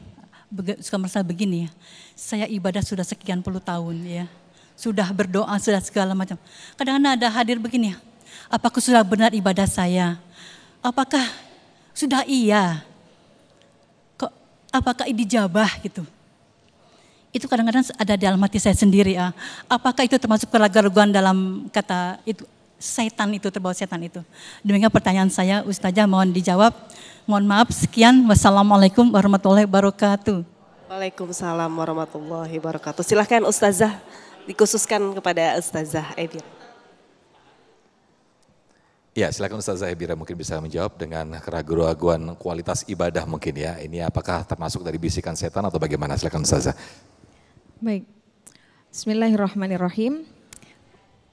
Speaker 10: ya. Saya ibadah sudah sekian puluh tahun ya. Sudah berdoa, sudah segala macam. Kadang-kadang ada hadir begini ya. Apakah sudah benar ibadah saya? Apakah sudah iya? Apakah dijabah gitu? Itu kadang-kadang ada di dalam hati saya sendiri ya. Apakah itu termasuk keraguan dalam kata itu? Setan itu, terbawa setan itu. Demikian pertanyaan saya, Ustazah mohon dijawab. Mohon maaf, sekian. Wassalamualaikum warahmatullahi wabarakatuh.
Speaker 5: Waalaikumsalam warahmatullahi wabarakatuh. Silahkan Ustazah, dikhususkan kepada Ustazah Ebira.
Speaker 2: Ya, silakan Ustazah Ebira mungkin bisa menjawab dengan keraguan-raguan kualitas ibadah mungkin ya. Ini apakah termasuk dari bisikan setan atau bagaimana? Silakan Ustazah.
Speaker 3: Baik, Bismillahirrahmanirrahim.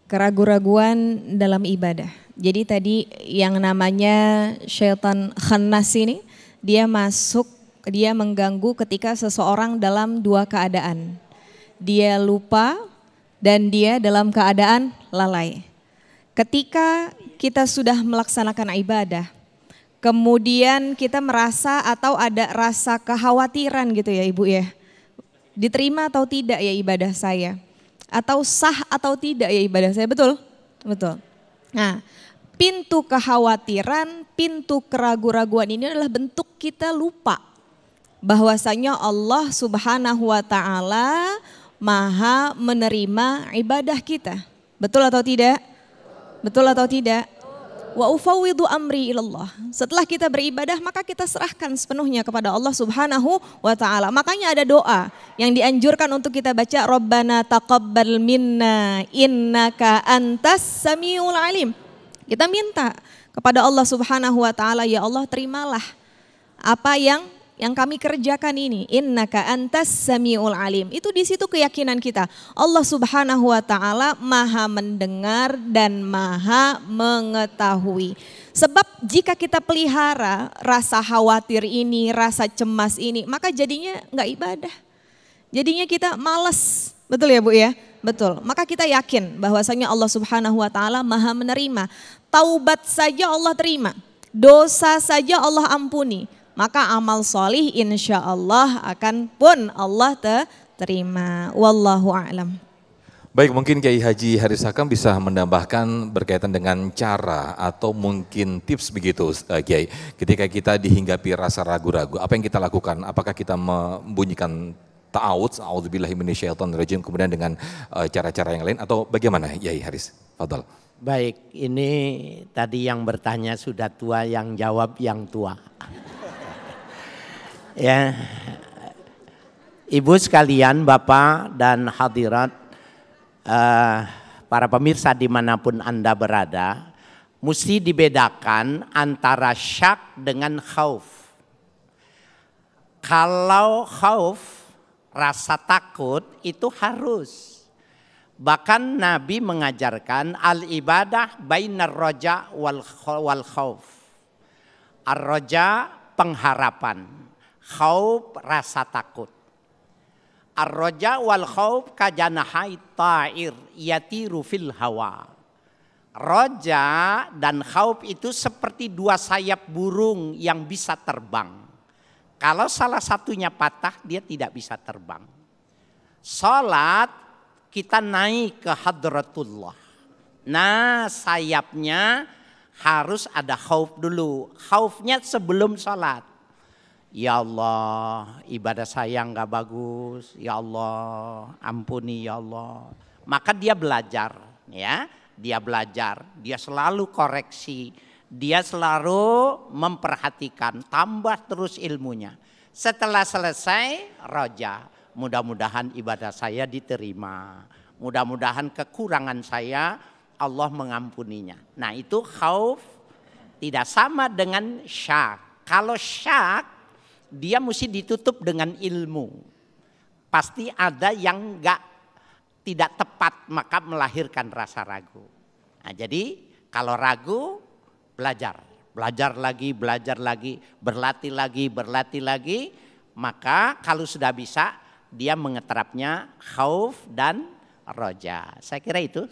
Speaker 3: Keraguan-raguan dalam ibadah. Jadi tadi yang namanya syaitan khannas ini, dia mengganggu ketika seseorang dalam dua keadaan. Dia lupa dan dia dalam keadaan lalai. Ketika kita sudah melaksanakan ibadah, Kemudian kita merasa atau ada rasa kekhawatiran gitu ya Ibu ya. Diterima atau tidak ya ibadah saya? Atau sah atau tidak ya ibadah saya? Betul? Betul. Nah, pintu kekhawatiran, pintu keraguan-raguan ini adalah bentuk kita lupa bahwasanya Allah Subhanahu wa taala Maha menerima ibadah kita. Betul atau tidak? Betul atau tidak? Wa ufawwidu amri ilallah. Setelah kita beribadah maka kita serahkan sepenuhnya kepada Allah Subhanahu wa taala. Makanya ada doa yang dianjurkan untuk kita baca, Rabbana taqabbal minna innaka antas samiul alim. Kita minta kepada Allah Subhanahu wa taala, ya Allah terimalah apa yang kami kerjakan ini, innaka antas samiul alim. Itu di situ keyakinan kita. Allah Subhanahu wa taala Maha mendengar dan Maha mengetahui. Sebab jika kita pelihara rasa khawatir ini, rasa cemas ini, maka jadinya enggak ibadah. Jadinya kita malas. Betul ya Bu ya? Betul. Maka kita yakin bahwasanya Allah Subhanahu wa taala Maha menerima. Taubat saja Allah terima. Dosa saja Allah ampuni. Maka amal solih insya Allah akan pun Allah terima. Wallahu a'lam.
Speaker 2: Baik, mungkin Kiai Haji Haris Hakam bisa menambahkan berkaitan dengan cara atau mungkin tips begitu Kiai. Ketika kita dihinggapi rasa ragu-ragu, apa yang kita lakukan? Apakah kita membunyikan ta'awudz, a'udzubillahi minasyaitonirrajim, kemudian dengan cara-cara yang lain atau bagaimana Kiai Haris? Fadhal.
Speaker 7: Baik, ini tadi yang bertanya sudah tua, yang jawab yang tua. Ya, Ibu sekalian, Bapak dan hadirat, para pemirsa dimanapun Anda berada, mesti dibedakan antara syak dengan khauf. Kalau khauf, rasa takut itu harus. Bahkan Nabi mengajarkan al-ibadah bainar roja wal khauf. Ar-roja pengharapan. Khauf rasa takut. Ar-roja wal khauf kajanahai ta'ir yatiru fil hawa. Roja dan khauf itu seperti dua sayap burung yang bisa terbang. Kalau salah satunya patah, dia tidak bisa terbang. Salat kita naik ke hadratullah. Nah, sayapnya harus ada khauf dulu. Khaufnya sebelum salat. Ya Allah, ibadah saya nggak bagus. Ya Allah, ampuni ya Allah. Maka dia belajar, ya. Dia belajar, dia selalu koreksi, dia selalu memperhatikan, tambah terus ilmunya. Setelah selesai, roja. Mudah-mudahan ibadah saya diterima. Mudah-mudahan kekurangan saya Allah mengampuninya. Nah, itu khauf tidak sama dengan syak. Kalau syak dia mesti ditutup dengan ilmu. Pasti ada yang tidak tepat, maka melahirkan rasa ragu. Nah, jadi kalau ragu, belajar lagi, berlatih lagi. Maka kalau sudah bisa, dia mengeterapnya khauf dan roja. Saya kira itu.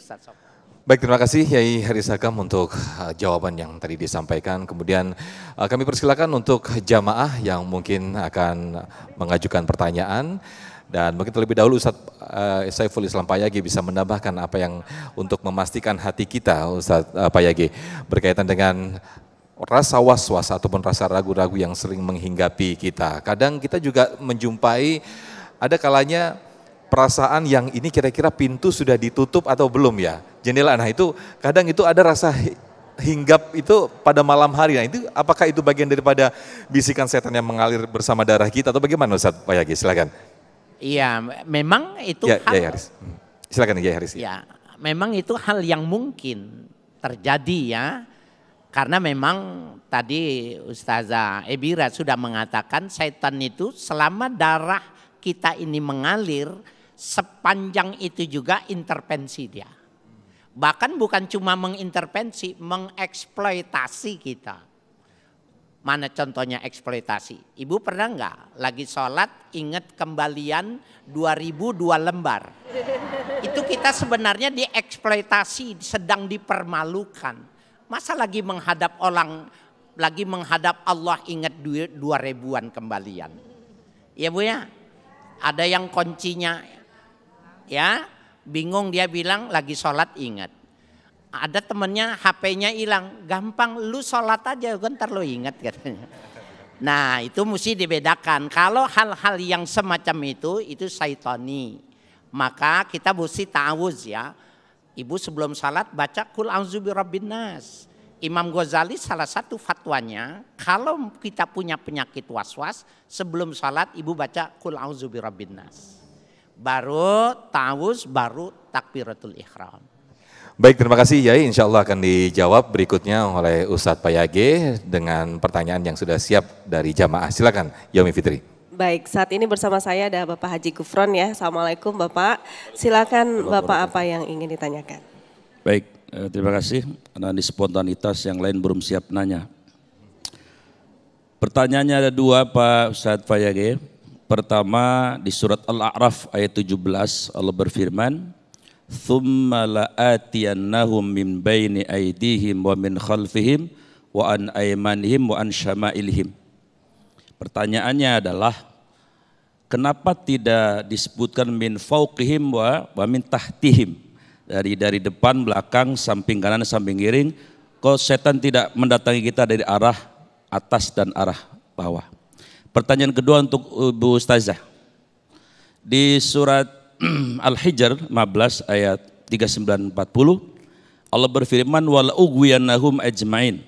Speaker 2: Baik, terima kasih Yai Haris Hakam untuk jawaban yang tadi disampaikan. Kemudian kami persilakan untuk jamaah yang mungkin akan mengajukan pertanyaan. Dan mungkin terlebih dahulu Ustadz Saiful Islam Payage bisa menambahkan apa yang untuk memastikan hati kita Ustadz Payage berkaitan dengan rasa was-was ataupun rasa ragu-ragu yang sering menghinggapi kita. Kadang kita juga menjumpai ada kalanya perasaan yang ini kira-kira pintu sudah ditutup atau belum ya, jendela. Nah itu kadang itu ada rasa hinggap itu pada malam hari. Nah itu apakah itu bagian daripada bisikan setan yang mengalir bersama darah kita atau bagaimana Ustadz Payage? Silakan.
Speaker 7: Iya, memang itu
Speaker 2: ya, hal. Ya, Haris. Silakan ya Haris.
Speaker 7: Ya, memang itu hal yang mungkin terjadi ya. Karena memang tadi Ustazah Ebira sudah mengatakan setan itu selama darah kita ini mengalir, sepanjang itu juga intervensi dia. Bahkan bukan cuma mengintervensi, mengeksploitasi kita. Mana contohnya eksploitasi? Ibu pernah enggak lagi sholat ingat kembalian 2002 lembar? Itu kita sebenarnya dieksploitasi, sedang dipermalukan. Masa lagi menghadap orang lagi menghadap Allah ingat 2000-an kembalian. Ya Bu ya, ada yang kuncinya ya bingung, dia bilang lagi sholat ingat. Ada temennya HP-nya hilang, gampang lu sholat aja ntar lu ingat katanya. Nah itu mesti dibedakan. Kalau hal-hal yang semacam itu syaitani. Maka kita mesti ta'awuz ya. Ibu sebelum salat baca Qul a'udzu birabbin nas. Imam Ghazali salah satu fatwanya, kalau kita punya penyakit was-was, sebelum salat ibu baca Qul a'udzu birabbin nas. Baru ta'awuz, baru takbiratul ihram.
Speaker 2: Baik, terima kasih Yai. Insya Allah akan dijawab berikutnya oleh Ustadz Payage dengan pertanyaan yang sudah siap dari jamaah. Silakan, Yaumi Fitri.
Speaker 5: Baik, saat ini bersama saya ada Bapak Haji Gufron ya. Assalamualaikum Bapak. Silakan Bapak apa yang ingin ditanyakan.
Speaker 11: Baik, terima kasih. Karena di spontanitas yang lain belum siap nanya. Pertanyaannya ada dua Pak Ustadz Payage. Pertama di surat Al-A'raf ayat 17 Allah berfirman, "Tsumma la'atiyannahum min baini aydihim wa min khalfihim wa an aymanihim wa an syama'ilihim." Pertanyaannya adalah kenapa tidak disebutkan min fauqihim wa min tahtihim, dari depan, belakang, samping kanan, samping kiri. Kok setan tidak mendatangi kita dari arah atas dan arah bawah? Pertanyaan kedua untuk Bu Ustazah. Di surat Al-Hijr 15 ayat 39-40 Allah berfirman wala ughwiyannahum ajmain.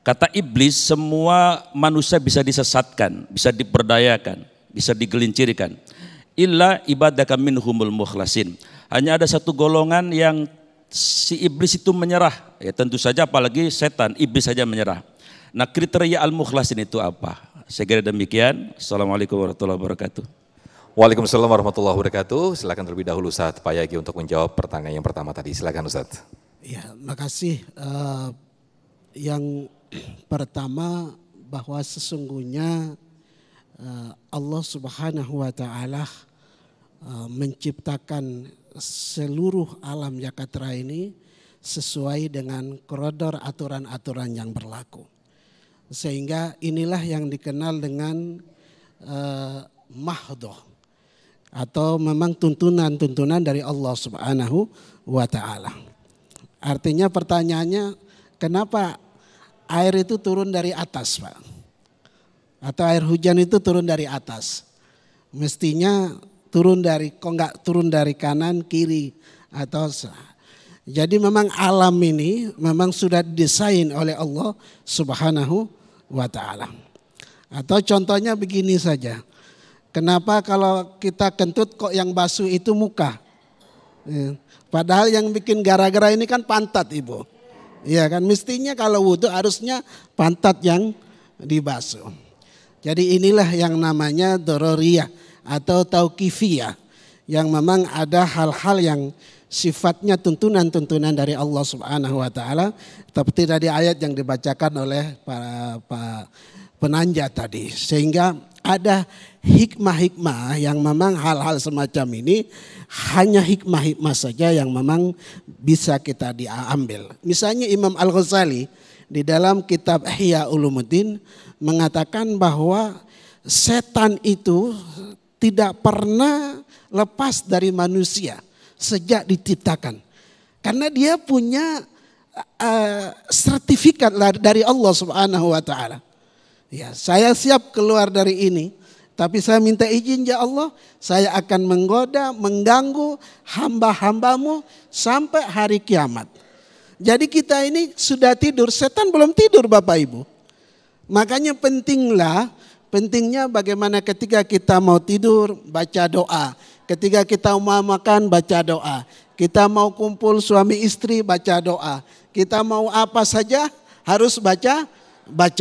Speaker 11: Kata iblis semua manusia bisa disesatkan, bisa diperdayakan, bisa digelincirkan. Illa ibadaka minhumul mukhlasin. Hanya ada satu golongan yang si iblis itu menyerah. Ya tentu saja apalagi setan, iblis saja menyerah. Nah kriteria al-mukhlasin itu apa? Saya kira demikian. Assalamualaikum warahmatullahi wabarakatuh.
Speaker 2: Waalaikumsalam warahmatullahi wabarakatuh. Silakan terlebih dahulu Ustadz Payage untuk menjawab pertanyaan yang pertama tadi. Silakan Ustadz.
Speaker 6: Ya, makasih. Yang pertama bahwa sesungguhnya Allah Subhanahu wa taala menciptakan seluruh alam yakatra ini sesuai dengan koridor aturan-aturan yang berlaku. Sehingga inilah yang dikenal dengan mahdoh atau memang tuntunan-tuntunan dari Allah Subhanahu wa taala. Artinya pertanyaannya kenapa air itu turun dari atas, Pak? Atau air hujan itu turun dari atas? Mestinya turun dari, kok enggak turun dari kanan, kiri atau jadi memang alam ini memang sudah didesain oleh Allah Subhanahu wa ta'ala. Atau contohnya begini saja. Kenapa kalau kita kentut kok yang basuh itu muka? Padahal yang bikin gara-gara ini kan pantat Ibu. Iya kan, mestinya kalau wudhu harusnya pantat yang dibasuh. Jadi inilah yang namanya dororiyah atau tauqifiyah. Yang memang ada hal-hal yang sifatnya tuntunan-tuntunan dari Allah Subhanahu wa taala seperti tadi ayat yang dibacakan oleh para penanja tadi, sehingga ada hikmah-hikmah yang memang hal-hal semacam ini hanya hikmah-hikmah saja yang memang bisa kita diambil. Misalnya Imam Al-Ghazali di dalam kitab Ihya Ulumuddin mengatakan bahwa setan itu tidak pernah lepas dari manusia sejak diciptakan. Karena dia punya sertifikat dari Allah Subhanahu wa taala. Ya, saya siap keluar dari ini, tapi saya minta izin ya Allah, saya akan menggoda, mengganggu hamba-hambamu sampai hari kiamat. Jadi kita ini sudah tidur, setan belum tidur Bapak Ibu. Makanya pentingnya bagaimana ketika kita mau tidur baca doa. Ketika kita mau makan baca doa. Kita mau kumpul suami istri baca doa. Kita mau apa saja harus baca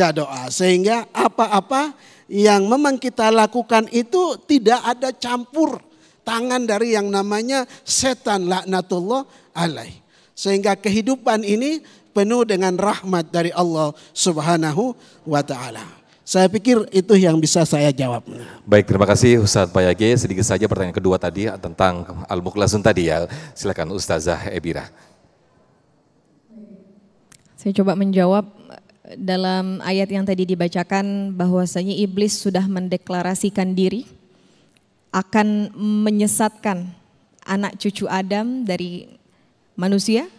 Speaker 6: doa. Sehingga apa-apa yang memang kita lakukan itu tidak ada campur tangan dari yang namanya setan laknatullah alaih. Sehingga kehidupan ini penuh dengan rahmat dari Allah Subhanahu wa ta'ala. Saya pikir itu yang bisa saya jawab.
Speaker 2: Baik, terima kasih Ustadz Payage. Sedikit saja pertanyaan kedua tadi tentang Al-Mukhlasun tadi ya. Silakan Ustazah Ebira.
Speaker 3: Saya coba menjawab dalam ayat yang tadi dibacakan bahwasanya iblis sudah mendeklarasikan diri akan menyesatkan anak cucu Adam dari manusia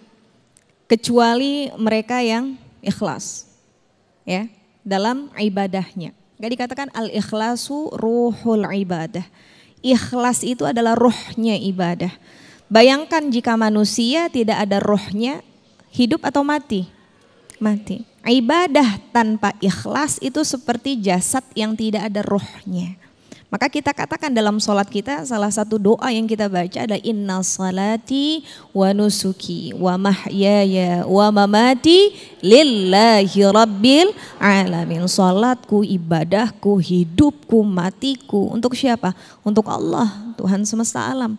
Speaker 3: kecuali mereka yang ikhlas ya dalam ibadahnya. Gak dikatakan al-ikhlasu ruhul ibadah. Ikhlas itu adalah rohnya ibadah. Bayangkan jika manusia tidak ada rohnya, hidup atau mati? Mati. Ibadah tanpa ikhlas itu seperti jasad yang tidak ada rohnya. Maka kita katakan dalam sholat kita, salah satu doa yang kita baca adalah inna salati wa nusuki wa mahyaya wa mamati lillahi rabbil alamin. Sholatku, ibadahku, hidupku, matiku. Untuk siapa? Untuk Allah, Tuhan semesta alam.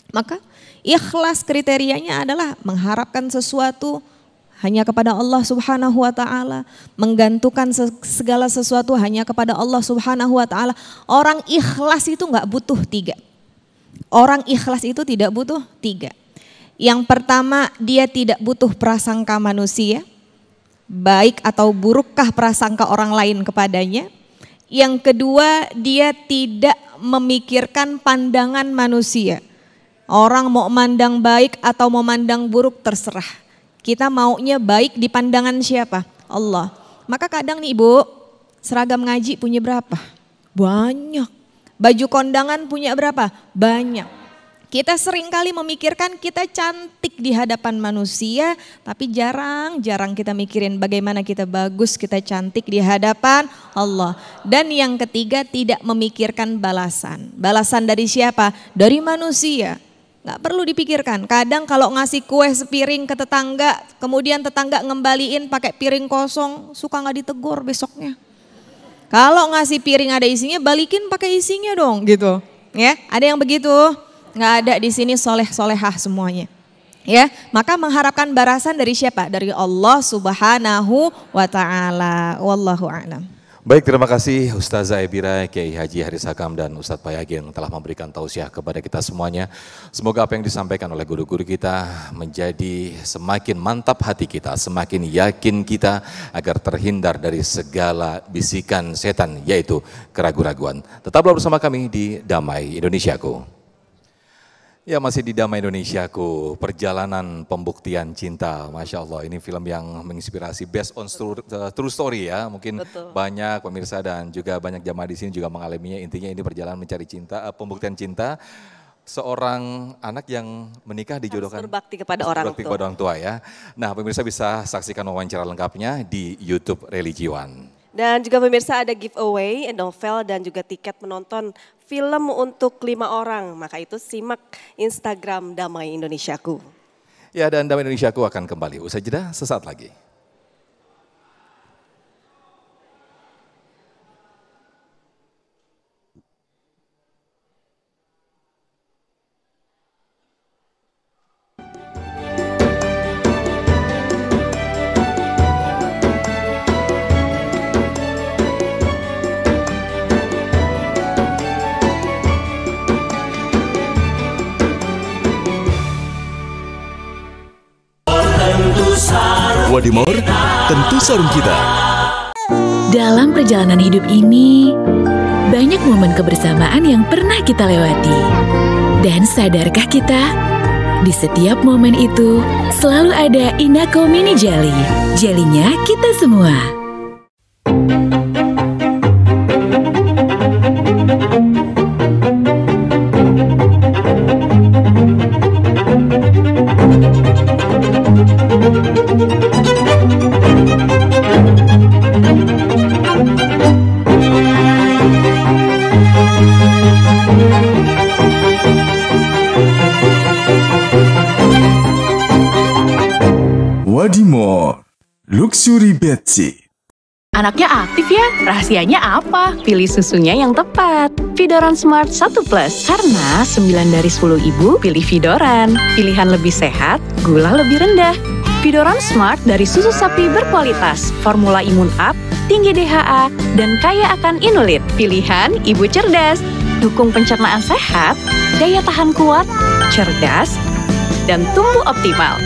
Speaker 3: Maka ikhlas kriterianya adalah mengharapkan sesuatu hanya kepada Allah Subhanahu wa ta'ala, menggantungkan segala sesuatu hanya kepada Allah Subhanahu wa ta'ala. Orang ikhlas itu enggak butuh 3. Orang ikhlas itu tidak butuh 3. Yang pertama, dia tidak butuh prasangka manusia, baik atau burukkah prasangka orang lain kepadanya. Yang kedua, dia tidak memikirkan pandangan manusia. Orang mau mandang baik atau mau mandang buruk terserah. Kita maunya baik di pandangan siapa? Allah. Maka kadang nih Ibu, seragam ngaji punya berapa? Banyak. Baju kondangan punya berapa? Banyak. Kita seringkali memikirkan kita cantik di hadapan manusia, tapi jarang kita mikirin bagaimana kita bagus, kita cantik di hadapan Allah. Dan yang ketiga, tidak memikirkan balasan. Balasan dari siapa? Dari manusia. Gak perlu dipikirkan. Kadang kalau ngasih kue sepiring ke tetangga, kemudian tetangga ngembaliin pakai piring kosong, suka gak ditegur besoknya. Kalau ngasih piring ada isinya, balikin pakai isinya dong gitu. Ya, ada yang begitu? Gak ada di sini soleh-solehah semuanya. Ya, maka mengharapkan balasan dari siapa? Dari Allah Subhanahu wa ta'ala. Wallahu a'lam.
Speaker 2: Baik, terima kasih Ustazah Ebira, Kiai Haji Haris Hakam dan Ustadz Payagi yang telah memberikan tausiah kepada kita semuanya. Semoga apa yang disampaikan oleh guru-guru kita menjadi semakin mantap hati kita, semakin yakin kita agar terhindar dari segala bisikan setan, yaitu keraguan-raguan. Tetaplah bersama kami di Damai Indonesiaku. Ya, masih di Damai Indonesiaku, perjalanan pembuktian cinta. Masya Allah, ini film yang menginspirasi, based on true story ya. Mungkin betul. Banyak pemirsa dan juga banyak jamaah di sini juga mengalaminya. Intinya ini perjalanan mencari cinta, pembuktian cinta. Seorang anak yang menikah dijodohkan.
Speaker 5: Berbakti kepada orang tua.
Speaker 2: Kepada orang tua ya. Nah, pemirsa bisa saksikan wawancara lengkapnya di YouTube Religiwan.
Speaker 5: Dan juga pemirsa ada giveaway, novel dan juga tiket menonton film untuk 5 orang. Maka itu simak Instagram Damai Indonesiaku.
Speaker 2: Ya, dan Damai Indonesiaku akan kembali usai jeda sesaat lagi.
Speaker 1: Wadimor, tentu sarung kita.
Speaker 12: Dalam perjalanan hidup ini, banyak momen kebersamaan yang pernah kita lewati. Dan sadarkah kita, di setiap momen itu selalu ada Inako Mini Jelly. Jelinya kita semua.
Speaker 13: Wadimor, Luxury Betsy.
Speaker 14: Anaknya aktif ya? Rahasianya apa? Pilih susunya yang tepat. Vidoran Smart 1 Plus. Karena 9 dari 10 ibu pilih Vidoran. Pilihan lebih sehat, gula lebih rendah. Vidoran Smart dari susu sapi berkualitas. Formula imun up, tinggi DHA, dan kaya akan inulit. Pilihan ibu cerdas. Dukung pencernaan sehat, daya tahan kuat, cerdas, dan tumbuh optimal.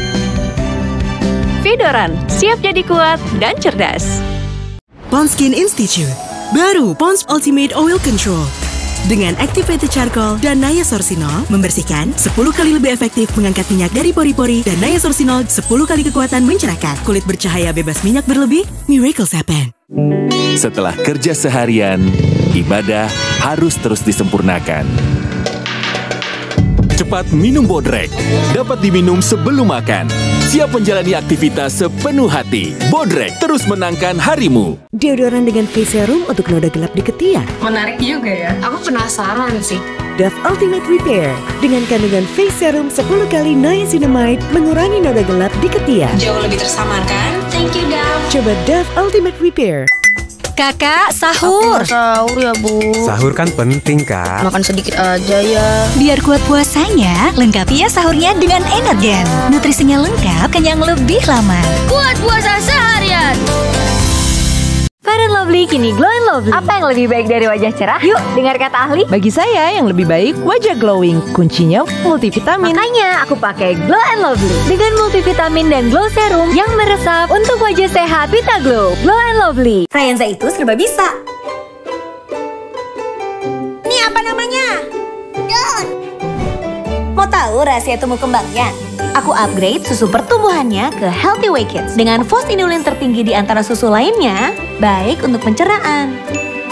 Speaker 14: Vidoran, siap jadi kuat dan cerdas.
Speaker 15: Pond's Skin Institute, baru Pond's Ultimate Oil Control. Dengan activated charcoal dan niasorcinol, membersihkan 10 kali lebih efektif mengangkat minyak dari pori-pori, dan niasorcinol 10 kali kekuatan mencerahkan. Kulit bercahaya bebas minyak berlebih, miracles happen.
Speaker 1: Setelah kerja seharian, ibadah harus terus disempurnakan. Cepat minum Bodrek. Dapat diminum sebelum makan. Siap menjalani aktivitas sepenuh hati. Bodrek terus menangkan harimu.
Speaker 15: Deodoran dengan face serum untuk noda gelap di ketiak.
Speaker 16: Menarik juga ya. Aku penasaran sih.
Speaker 15: Dove Ultimate Repair dengan kandungan face serum 10 kali niacinamide mengurangi noda gelap di ketiak.
Speaker 16: Jauh lebih tersamarkan. Thank you, Dove.
Speaker 15: Coba Dove Ultimate Repair.
Speaker 17: Kakak, sahur.
Speaker 16: Sahur ya, Bu.
Speaker 18: Sahur kan penting, Kak.
Speaker 16: Makan sedikit aja ya.
Speaker 17: Biar kuat puasanya, lengkapi ya sahurnya dengan Energen. Nutrisinya lengkap, kenyang lebih lama.
Speaker 16: Kuat puasa seharian.
Speaker 19: Fair and Lovely kini Glow and Lovely.
Speaker 8: Apa yang lebih baik dari wajah cerah?
Speaker 19: Yuk, dengar kata ahli.
Speaker 20: Bagi saya yang lebih baik wajah glowing. Kuncinya multivitamin.
Speaker 19: Makanya aku pakai Glow and Lovely dengan multivitamin dan glow serum yang meresap untuk wajah sehat Vita Glow. Glow and Lovely.
Speaker 17: Rayanza itu serba bisa. Ini apa namanya? Daun. Mau tahu rahasia tumbuh kembangnya? Aku upgrade susu pertumbuhannya ke Healthy Way Kids dengan fosfinulin tertinggi di antara susu lainnya, baik untuk pencernaan.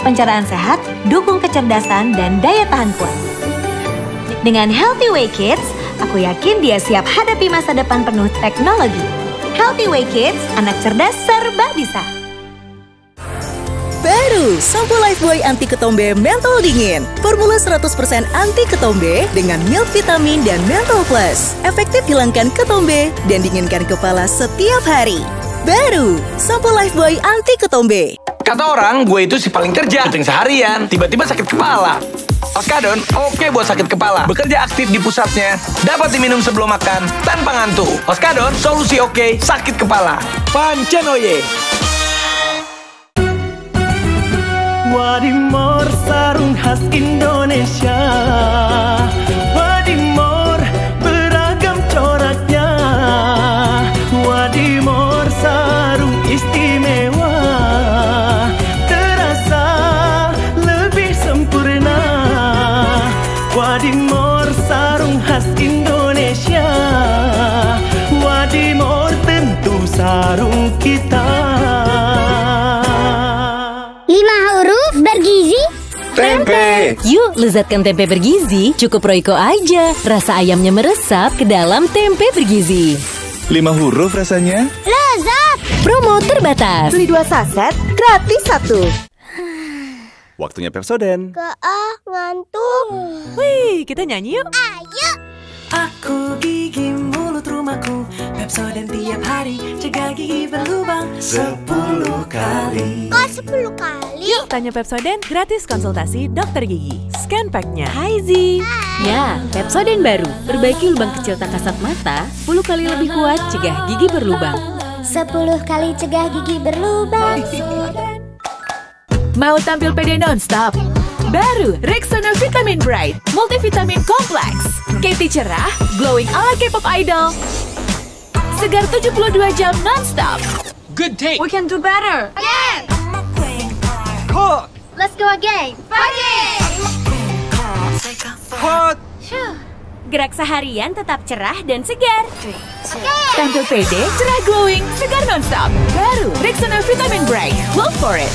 Speaker 17: Pencernaan sehat, dukung kecerdasan dan daya tahan kuat. Dengan Healthy Way Kids, aku yakin dia siap hadapi masa depan penuh teknologi. Healthy Way Kids, anak cerdas serba bisa.
Speaker 15: Baru, sampo Lifebuoy anti ketombe mentol dingin. Formula 100% anti ketombe dengan milk vitamin dan mentol plus. Efektif hilangkan ketombe dan dinginkan kepala setiap hari. Baru, sampo Lifebuoy anti ketombe.
Speaker 21: Kata orang, gue itu si paling kerja, penting seharian, tiba-tiba sakit kepala. Oskadon, oke buat sakit kepala. Bekerja aktif di pusatnya, dapat diminum sebelum makan, tanpa ngantuk. Oskadon, solusi oke, sakit kepala. Pancenoye.
Speaker 22: Wadimor sarung khas Indonesia. Wadimor beragam coraknya. Wadimor sarung istimewa. Terasa lebih sempurna. Wadimor sarung khas Indonesia. Wadimor tentu sarung kita.
Speaker 17: 5 huruf bergizi.
Speaker 15: Tempe.
Speaker 19: Yuk, lezatkan tempe bergizi. Cukup Royco aja. Rasa ayamnya meresap ke dalam tempe bergizi.
Speaker 13: 5 huruf rasanya.
Speaker 17: Lezat.
Speaker 19: Promo terbatas.
Speaker 15: Beli 2 saset, gratis 1.
Speaker 13: Waktunya Pepsodent.
Speaker 17: Ngantuk.
Speaker 20: Wih, kita nyanyi yuk.
Speaker 17: Ayo.
Speaker 22: Aku gigi mulut rumahku, Pepsodent tiap hari, cegah gigi berlubang 10 kali.
Speaker 17: Kok 10 kali?
Speaker 20: Yuk, tanya Pepsodent gratis konsultasi dokter gigi. Scan pack-nya. Hai Zi.
Speaker 19: Ya, Pepsodent baru. Perbaiki lubang kecil tak kasat mata, 10 kali lebih kuat cegah gigi berlubang.
Speaker 17: 10 kali cegah gigi berlubang.
Speaker 20: Mau tampil pede non-stop? Baru Rexona Vitamin Bright Multivitamin Kompleks. Katy cerah, glowing ala K-pop idol. Segar 72 jam non-stop.
Speaker 22: Good take.
Speaker 20: We can do better.
Speaker 17: Yes.
Speaker 22: Hot.
Speaker 17: Let's go again. Fighting.
Speaker 22: Hot.
Speaker 19: Gerak seharian tetap cerah dan segar.
Speaker 20: Tampil pede, cerah glowing, segar non-stop. Baru Rexona Vitamin Bright. Go for it.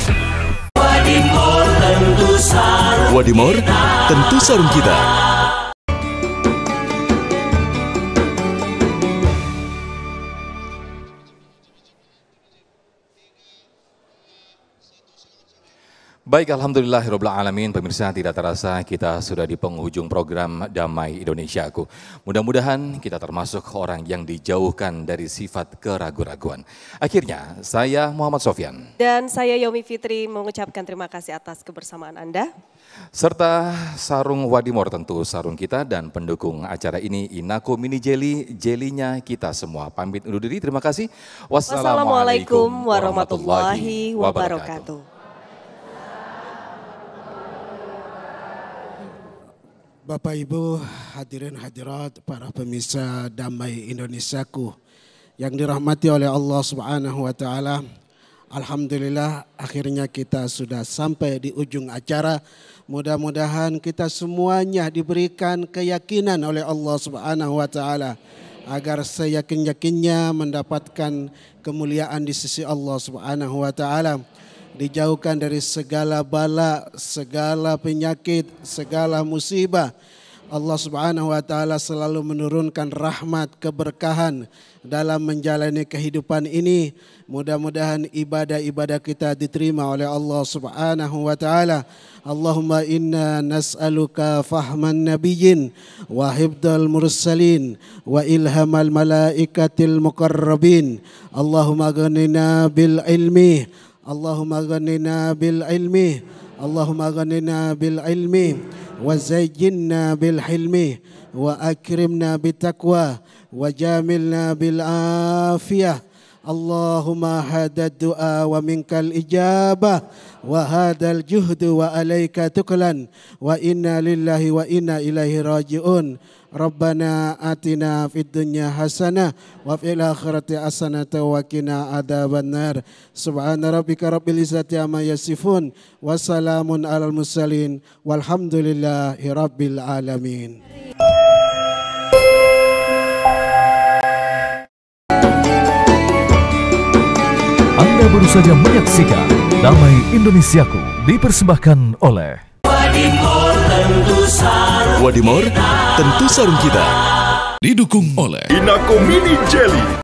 Speaker 13: Wadimor, tentu sarung kita.
Speaker 2: Baik, alhamdulillahirabbil alamin. Pemirsa, tidak terasa kita sudah di penghujung program Damai Indonesiaku. Mudah-mudahan kita termasuk orang yang dijauhkan dari sifat keraguan-raguan. Akhirnya, saya Muhammad Sofyan.
Speaker 5: Dan saya Yomi Fitri mengucapkan terima kasih atas kebersamaan Anda.
Speaker 2: Serta sarung Wadimor, tentu sarung kita, dan pendukung acara ini Inako Mini Jelly, jelinya kita semua. Pamit undur diri, terima kasih.
Speaker 5: Wassalamualaikum warahmatullahi wabarakatuh.
Speaker 6: Bapak Ibu hadirin hadirat para pemirsa Damai Indonesiaku yang dirahmati oleh Allah Subhanahu wa taala. Alhamdulillah akhirnya kita sudah sampai di ujung acara. Mudah-mudahan kita semuanya diberikan keyakinan oleh Allah Subhanahu wa taala agar seyakin-yakinnya mendapatkan kemuliaan di sisi Allah Subhanahu wa taala. Dijauhkan dari segala bala, segala penyakit, segala musibah. Allah Subhanahu wa taala selalu menurunkan rahmat, keberkahan dalam menjalani kehidupan ini. Mudah-mudahan ibadah-ibadah kita diterima oleh Allah Subhanahu wa taala. Allahumma inna nas'aluka fahman nabiyyin wa hifdzal mursalin wa ilhamal malaikatil muqarrabin. Allahumma ghanina bil ilmi. Allahumma ghanina bil ilmi. Allahumma ghanina bil ilmi wa zayyinna bil hilmi wa akrimna bit taqwa wa jamilna bil afiyah. Allahumma hadad du'a wa minkal ijabah wa hadal juhdu wa alaika tuklan wa inna lillahi wa inna ilaihi raji'un. Rabbana atina fid dunya hasanah wa fil akhirati hasanah wa qina adzabannar. Subhana rabbika rabbil izzati amma yasifun wa salamun alal mursalin walhamdulillahi rabbil alamin.
Speaker 13: Anda baru saja menyaksikan Damai Indonesiaku dipersembahkan oleh Wadimor, tentu sarung kita. Didukung oleh Inako Mini Jelly.